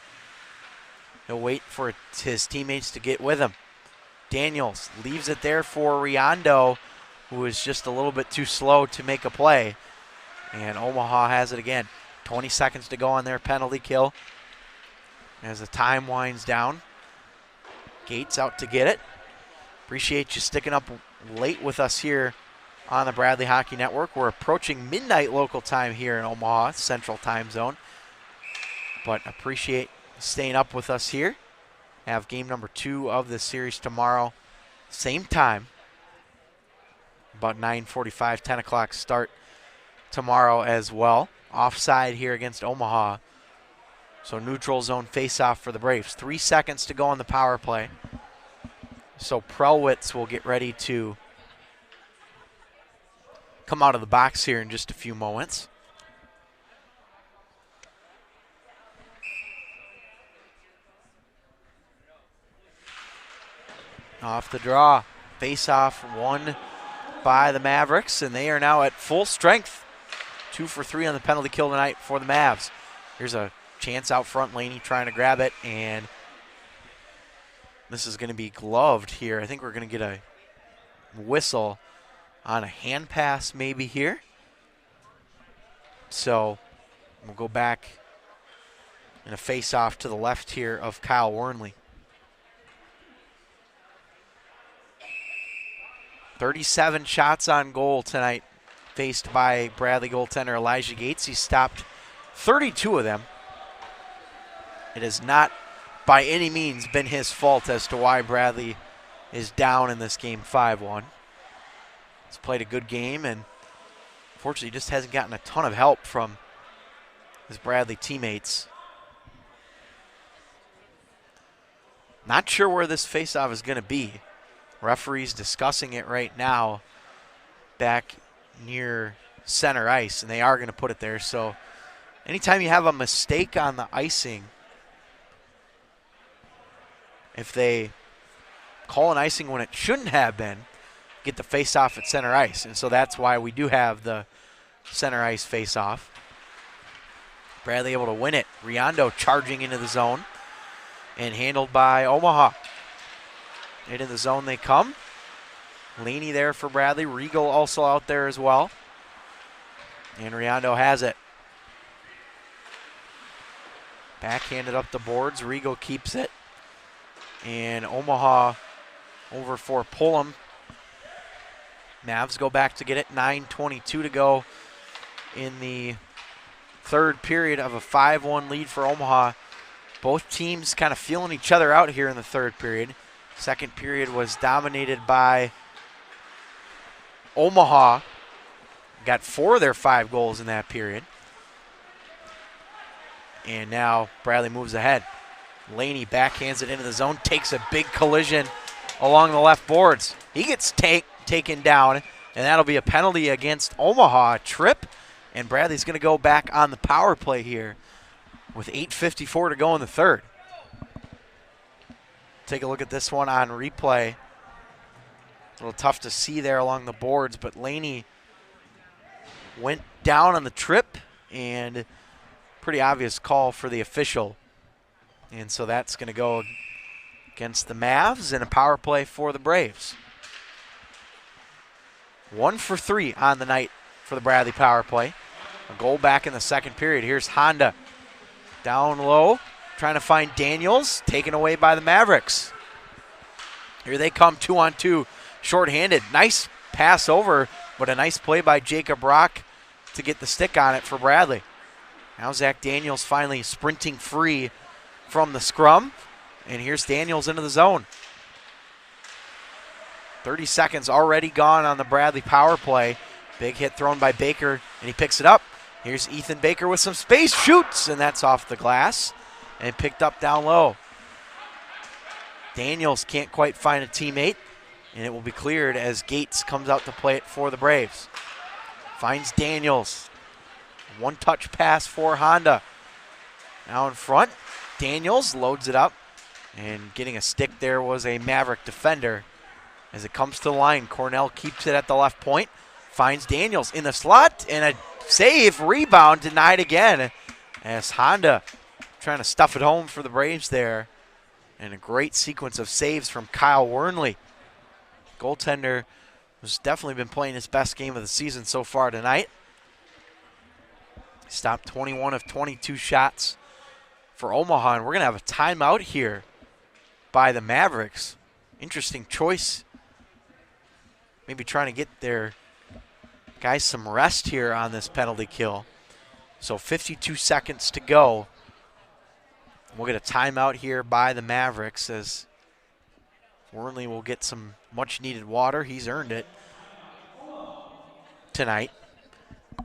[SPEAKER 2] He'll wait for his teammates to get with him. Daniels leaves it there for Riondo, who is just a little bit too slow to make a play. And Omaha has it again. 20 seconds to go on their penalty kill as the time winds down. Gates out to get it. Appreciate you sticking up late with us here on the Bradley Hockey Network. We're approaching midnight local time here in Omaha, Central Time Zone. But appreciate staying up with us here. Have game number 2 of this series tomorrow. Same time. About 9:45, 10 o'clock start tomorrow as well. Offside here against Omaha. So neutral zone face-off for the Braves. 3 seconds to go on the power play. So Prelwitz will get ready to come out of the box here in just a few moments. Off the draw. Face-off won by the Mavericks, and they are now at full strength. 2 for 3 on the penalty kill tonight for the Mavs. Here's a chance out front. Laney trying to grab it, and this is going to be gloved here. I think we're going to get a whistle on a hand pass maybe here. So we'll go back And a face-off to the left here of Kyle Wornley. 37 shots on goal tonight faced by Bradley goaltender Elijah Gates. He stopped 32 of them. It has not by any means been his fault as to why Bradley is down in this game 5-1. He's played a good game and unfortunately just hasn't gotten a ton of help from his Bradley teammates. Not sure where this faceoff is going to be. Referee's discussing it right now back near center ice, and they are going to put it there. So anytime you have a mistake on the icing, if they call an icing when it shouldn't have been, get the face-off at center ice. And so that's why we do have the center ice face-off. Bradley able to win it. Riondo charging into the zone and handled by Omaha. Into the zone they come. Laney there for Bradley. Regal also out there as well. And Riondo has it. Backhanded up the boards. Regal keeps it. And Omaha over for Pullum. Mavs go back to get it. 9:22 to go in the third period of a 5-1 lead for Omaha. Both teams kind of feeling each other out here in the third period. Second period was dominated by Omaha. Got 4 of their 5 goals in that period. And now Bradley moves ahead. Laney backhands it into the zone, takes a big collision along the left boards. He gets taken down, and that'll be a penalty against Omaha. Trip, and Bradley's going to go back on the power play here with 8:54 to go in the third. Take a look at this one on replay. A little tough to see there along the boards, but Laney went down on the trip, and pretty obvious call for the official. And so that's going to go against the Mavs and a power play for the Braves. 1 for 3 on the night for the Bradley power play. A goal back in the second period. Here's Honda down low, trying to find Daniels, taken away by the Mavericks. Here they come, 2-on-2, shorthanded. Nice pass over, but a nice play by Jacob Rock to get the stick on it for Bradley. Now Zach Daniels finally sprinting free from the scrum, and here's Daniels into the zone. 30 seconds already gone on the Bradley power play. Big hit thrown by Baker, and he picks it up. Here's Ethan Baker with some space, shoots, and that's off the glass and picked up down low. Daniels can't quite find a teammate, and it will be cleared as Gates comes out to play it for the Braves. Finds Daniels. One-touch pass for Honda. Now in front, Daniels loads it up, and getting a stick there was a Maverick defender. As it comes to the line, Cornell keeps it at the left point, finds Daniels in the slot, and a save, rebound, denied again as Honda trying to stuff it home for the Braves there. And a great sequence of saves from Kyle Wornley. Goaltender has definitely been playing his best game of the season so far tonight. Stopped 21 of 22 shots for Omaha, and we're going to have a timeout here by the Mavericks. Interesting choice. Maybe trying to get their guys some rest here on this penalty kill. So 52 seconds to go. We'll get a timeout here by the Mavericks as Wornley will get some much-needed water. He's earned it tonight.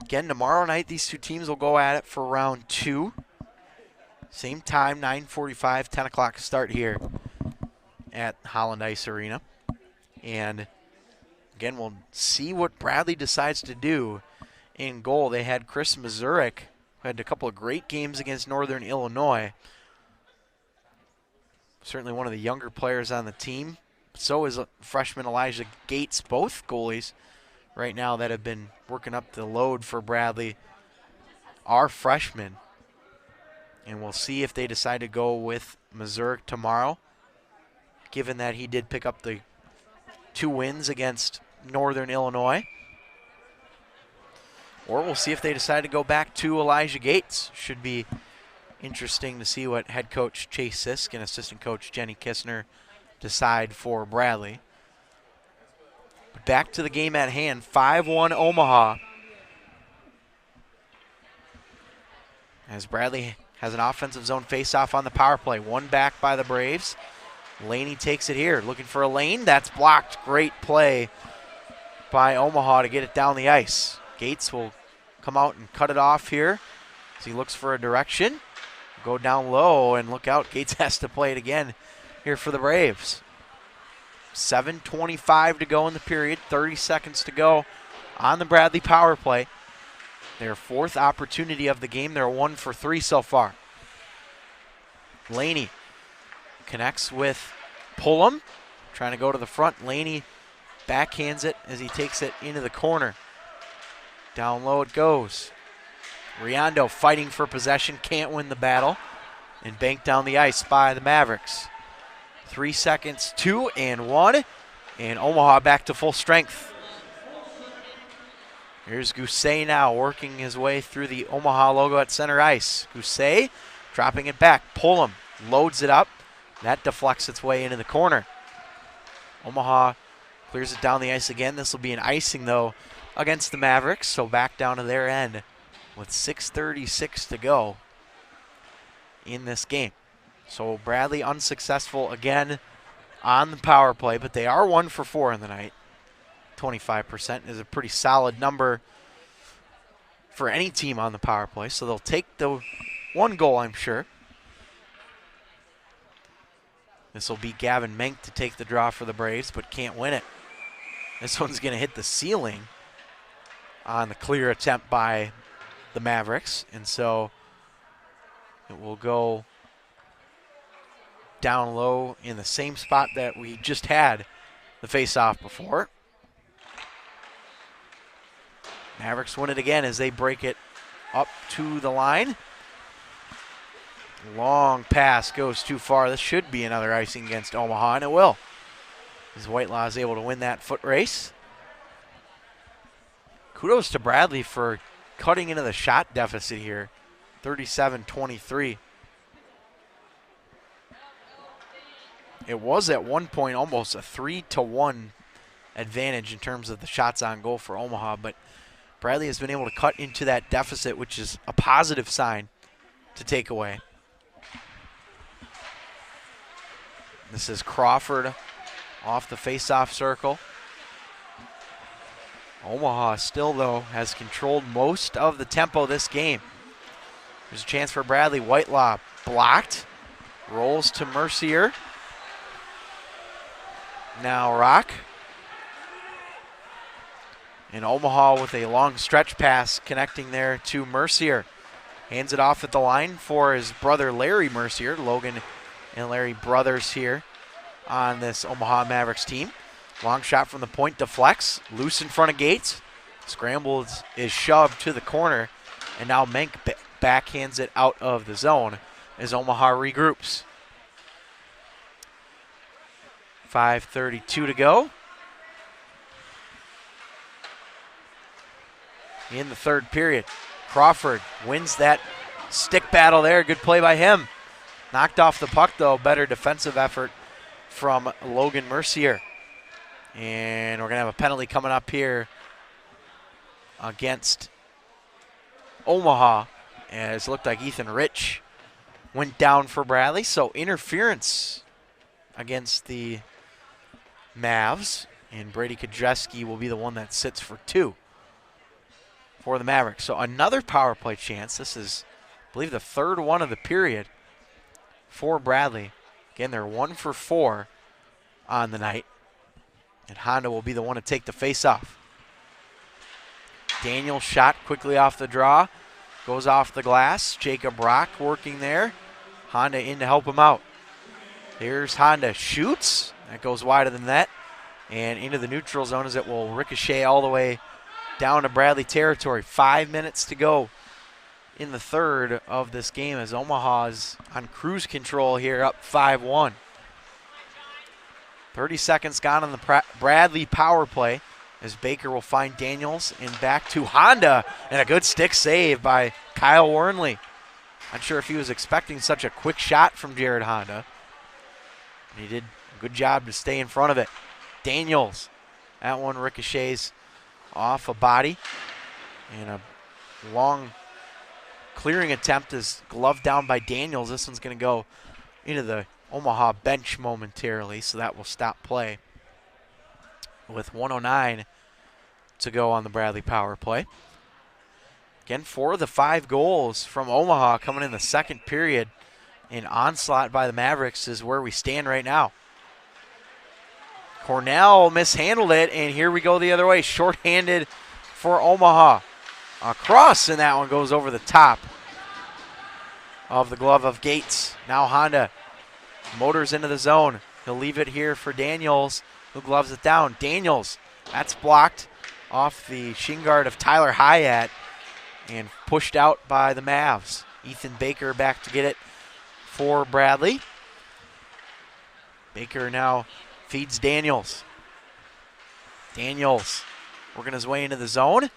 [SPEAKER 2] Again, tomorrow night, these two teams will go at it for round 2. Same time, 9:45, 10 o'clock start here at Holland Ice Arena. And again, we'll see what Bradley decides to do in goal. They had Chris Mazurek, who had a couple of great games against Northern Illinois. Certainly one of the younger players on the team. So is freshman Elijah Gates, both goalies right now that have been working up the load for Bradley are freshmen. And we'll see if they decide to go with Mazurek tomorrow, given that he did pick up the 2 wins against Northern Illinois. Or we'll see if they decide to go back to Elijah Gates. Should be interesting to see what head coach Chase Sisk and assistant coach Jenny Kistner decide for Bradley. But back to the game at hand, 5-1 Omaha. As Bradley has an offensive zone faceoff on the power play. One back by the Braves. Laney takes it here, looking for a lane. That's blocked. Great play by Omaha to get it down the ice. Gates will come out and cut it off here as he looks for a direction. Go down low and look out. Gates has to play it again here for the Braves. 7:25 to go in the period. 30 seconds to go on the Bradley power play. Their fourth opportunity of the game. They're 1 for 3 so far. Laney connects with Pullum, trying to go to the front. Laney backhands it as he takes it into the corner. Down low it goes. Riondo fighting for possession, can't win the battle, and banked down the ice by the Mavericks. 3 seconds, 2 and 1, and Omaha back to full strength. Here's Gousset now working his way through the Omaha logo at center ice. Gousset dropping it back. Pullum loads it up. That deflects its way into the corner. Omaha clears it down the ice again. This will be an icing, though, against the Mavericks, so back down to their end with 6:36 to go in this game. So Bradley unsuccessful again on the power play, but they are 1 for 4 in the night. 25% is a pretty solid number for any team on the power play, so they'll take the 1 goal, I'm sure. This will be Gavin Menk to take the draw for the Braves, but can't win it. This one's going to hit the ceiling on the clear attempt by the Mavericks, and so it will go down low in the same spot that we just had the face-off before. Mavericks win it again as they break it up to the line. Long pass goes too far. This should be another icing against Omaha, and it will, as Whitelaw is able to win that foot race. Kudos to Bradley for cutting into the shot deficit here, 37-23. It was at one point almost a 3-1 advantage in terms of the shots on goal for Omaha, but Bradley has been able to cut into that deficit, which is a positive sign to take away. This is Crawford off the face-off circle. Omaha still, though, has controlled most of the tempo this game. There's a chance for Bradley. Whitelaw blocked. Rolls to Mercier. Now Rock. And Omaha with a long stretch pass connecting there to Mercier. Hands it off at the line for his brother Larry Mercier. Logan and Larry brothers here on this Omaha Mavericks team. Long shot from the point, deflects, loose in front of Gates. Scramble is shoved to the corner, and now Menk backhands it out of the zone as Omaha regroups. 5:32 to go in the third period. Crawford wins that stick battle there. Good play by him. Knocked off the puck, though. Better defensive effort from Logan Mercier. And we're going to have a penalty coming up here against Omaha, as it looked like Ethan Rich went down for Bradley. So interference against the Mavs, and Brady Kodreski will be the one that sits for 2 for the Mavericks. So another power play chance. This is, I believe, the third one of the period for Bradley. Again, they're 1 for 4 on the night. And Honda will be the one to take the face-off. Daniel shot quickly off the draw. Goes off the glass. Jacob Rock working there. Honda in to help him out. Here's Honda. Shoots. That goes wide of the net. And into the neutral zone as it will ricochet all the way down to Bradley territory. 5 minutes to go in the third of this game as Omaha's on cruise control here, up 5-1. 30 seconds gone on the Bradley power play as Baker will find Daniels and back to Honda, and a good stick save by Kyle Wernley. Not sure if he was expecting such a quick shot from Jared Honda. And he did a good job to stay in front of it. Daniels. That one ricochets off a body. And a long clearing attempt is gloved down by Daniels. This one's going to go into the Omaha bench momentarily, so that will stop play with 1:09 to go on the Bradley power play. Again, 4 of the 5 goals from Omaha coming in the second period. An onslaught by the Mavericks is where we stand right now. Cornell mishandled it, and here we go the other way. Shorthanded for Omaha. A cross, and that one goes over the top of the glove of Gates. Now Honda motors into the zone. He'll leave it here for Daniels, who gloves it down. Daniels, that's blocked off the shin guard of Tyler Hyatt and pushed out by the Mavs. Ethan Baker back to get it for Bradley. Baker now feeds Daniels. Daniels working his way into the zone.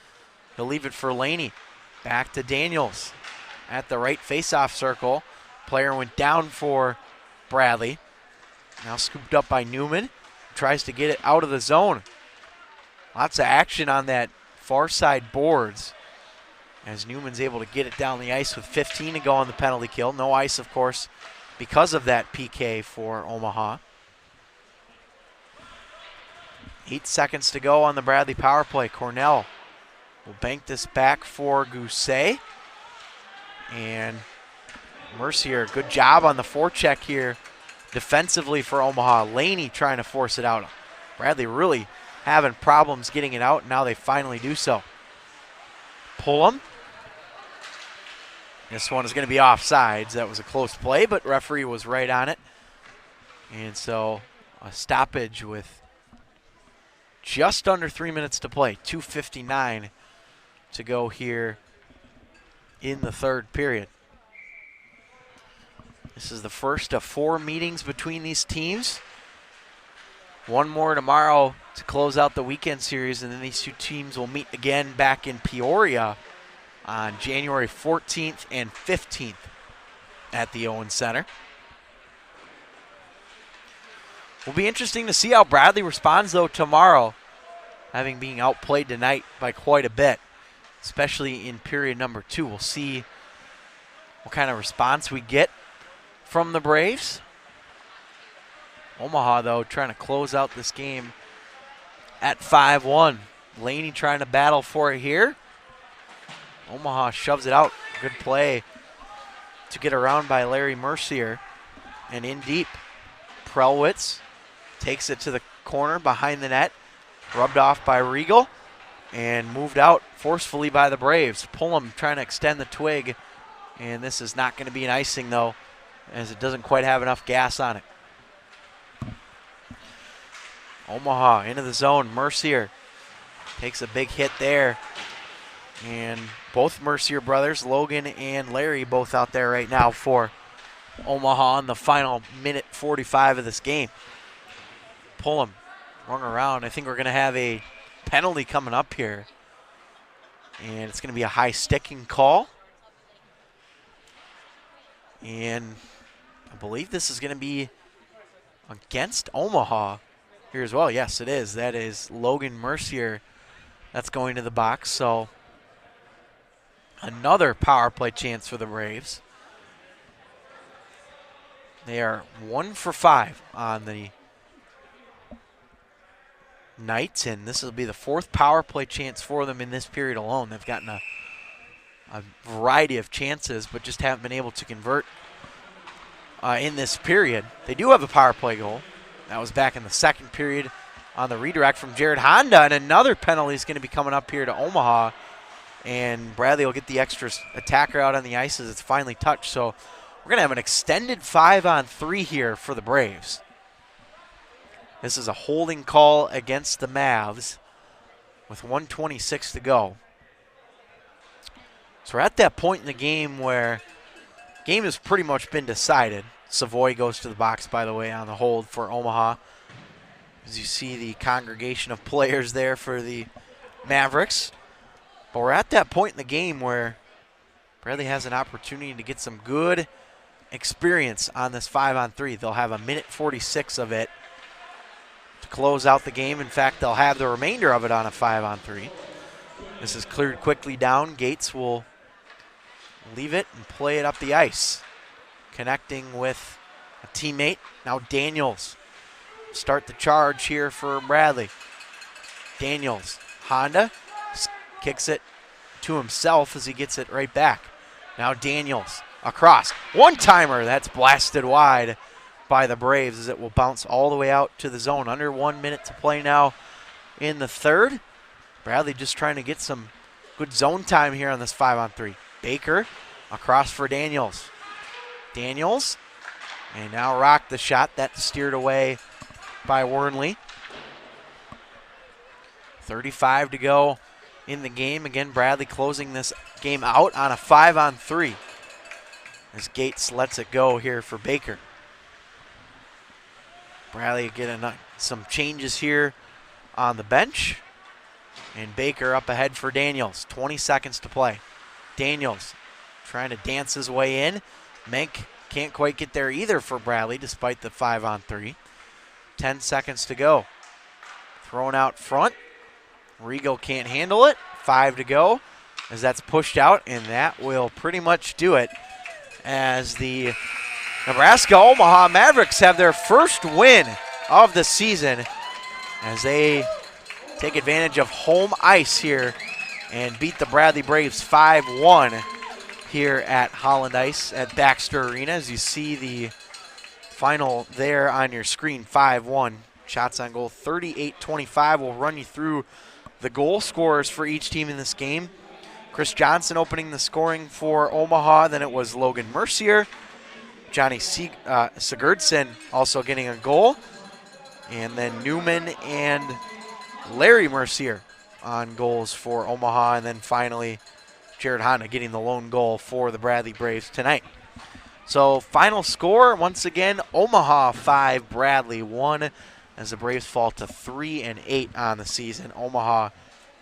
[SPEAKER 2] He'll leave it for Laney. Back to Daniels at the right faceoff circle. Player went down for Bradley. Now scooped up by Newman. Tries to get it out of the zone. Lots of action on that far side boards as Newman's able to get it down the ice with 15 to go on the penalty kill. No ice, of course, because of that PK for Omaha. 8 seconds to go on the Bradley power play. Cornell will bank this back for Gousset. And Mercier, good job on the forecheck here defensively for Omaha. Laney trying to force it out. Bradley really having problems getting it out, and now they finally do so. Pullum. This one is going to be offsides. That was a close play, but referee was right on it. And so a stoppage with just under 3 minutes to play. 2:59 to go here in the third period. This is the first of 4 meetings between these teams. One more tomorrow to close out the weekend series, and then these 2 teams will meet again back in Peoria on January 14th and 15th at the Owen Center. Will be interesting to see how Bradley responds, though, tomorrow, having been outplayed tonight by quite a bit, especially in period number 2. We'll see what kind of response we get from the Braves. Omaha, though, trying to close out this game at 5-1. Laney trying to battle for it here. Omaha shoves it out. Good play to get around by Larry Mercier. And in deep, Prelwitz takes it to the corner behind the net. Rubbed off by Regal and moved out forcefully by the Braves. Pullum trying to extend the twig. And this is not going to be an icing, though, as it doesn't quite have enough gas on it. Omaha into the zone. Mercier takes a big hit there. And both Mercier brothers, Logan and Larry, both out there right now for Omaha in the final minute 45 of this game. Pullum run around. I think we're going to have a penalty coming up here. And it's going to be a high sticking call. And I believe this is going to be against Omaha here as well. Yes, it is. That is Logan Mercier that's going to the box. So another power play chance for the Braves. They are 1 for 5 on the night, and this will be the 4th power play chance for them in this period alone. They've gotten a variety of chances, but just haven't been able to convert in this period. They do have a power play goal. That was back in the second period on the redirect from Jared Honda, and another penalty is going to be coming up here to Omaha, and Bradley will get the extra attacker out on the ice as it's finally touched. So we're going to have an extended 5-on-3 here for the Braves. This is a holding call against the Mavs with 1:26 to go. So we're at that point in the game where the game has pretty much been decided. Savoy goes to the box, by the way, on the hold for Omaha. As you see the congregation of players there for the Mavericks. But we're at that point in the game where Bradley has an opportunity to get some good experience on this 5-on-3. They'll have 1:46 of it to close out the game. In fact, they'll have the remainder of it on a 5-on-3. This is cleared quickly down. Gates will leave it and play it up the ice. Connecting with a teammate. Now Daniels start the charge here for Bradley. Daniels, Honda kicks it to himself as he gets it right back. Now Daniels across. One-timer, that's blasted wide by the Braves as it will bounce all the way out to the zone. Under 1 minute to play now in the third. Bradley just trying to get some good zone time here on this 5-on-3. Baker across for Daniels. Daniels, and now rocked the shot. That's steered away by Wernley. 35 to go in the game. Again, Bradley closing this game out on a 5-on-3 as Gates lets it go here for Baker. Bradley getting some changes here on the bench. And Baker up ahead for Daniels. 20 seconds to play. Daniels trying to dance his way in. Menk can't quite get there either for Bradley despite the 5-on-3. 10 seconds to go. Thrown out front. Rigo can't handle it. 5 to go as that's pushed out, and that will pretty much do it as the Nebraska-Omaha Mavericks have their first win of the season as they take advantage of home ice here and beat the Bradley Braves 5-1 here at Holland Ice at Baxter Arena. As you see the final there on your screen, 5-1. Shots on goal, 38-25. We'll run you through the goal scorers for each team in this game. Chris Johnson opening the scoring for Omaha. Then it was Logan Mercier. Johnny Sigurdsson also getting a goal. And then Newman and Larry Mercier on goals for Omaha. And then finally, Jared Honda getting the lone goal for the Bradley Braves tonight. So final score, once again, Omaha 5, Bradley 1, as the Braves fall to 3-8 on the season. Omaha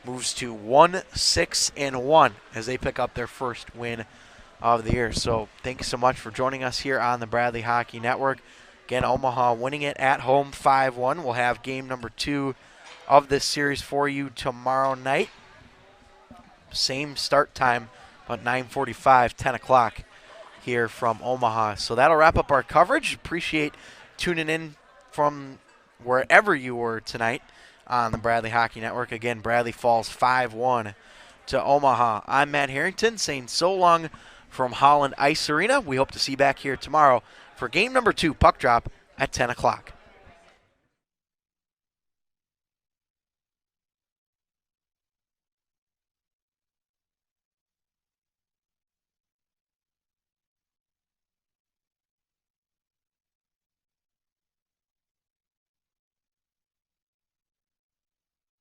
[SPEAKER 2] moves to 1-6-1 as they pick up their first win of the year. So thank you so much for joining us here on the Bradley Hockey Network. Again, Omaha winning it at home 5-1. We'll have game number 2 of this series for you tomorrow night. Same start time, about 9:45, 10 o'clock here from Omaha. So that'll wrap up our coverage. Appreciate tuning in from wherever you were tonight on the Bradley Hockey Network. Again, Bradley falls 5-1 to Omaha. I'm Matt Harrington saying so long from Holland Ice Arena. We hope to see you back here tomorrow for game number 2, puck drop at 10 o'clock.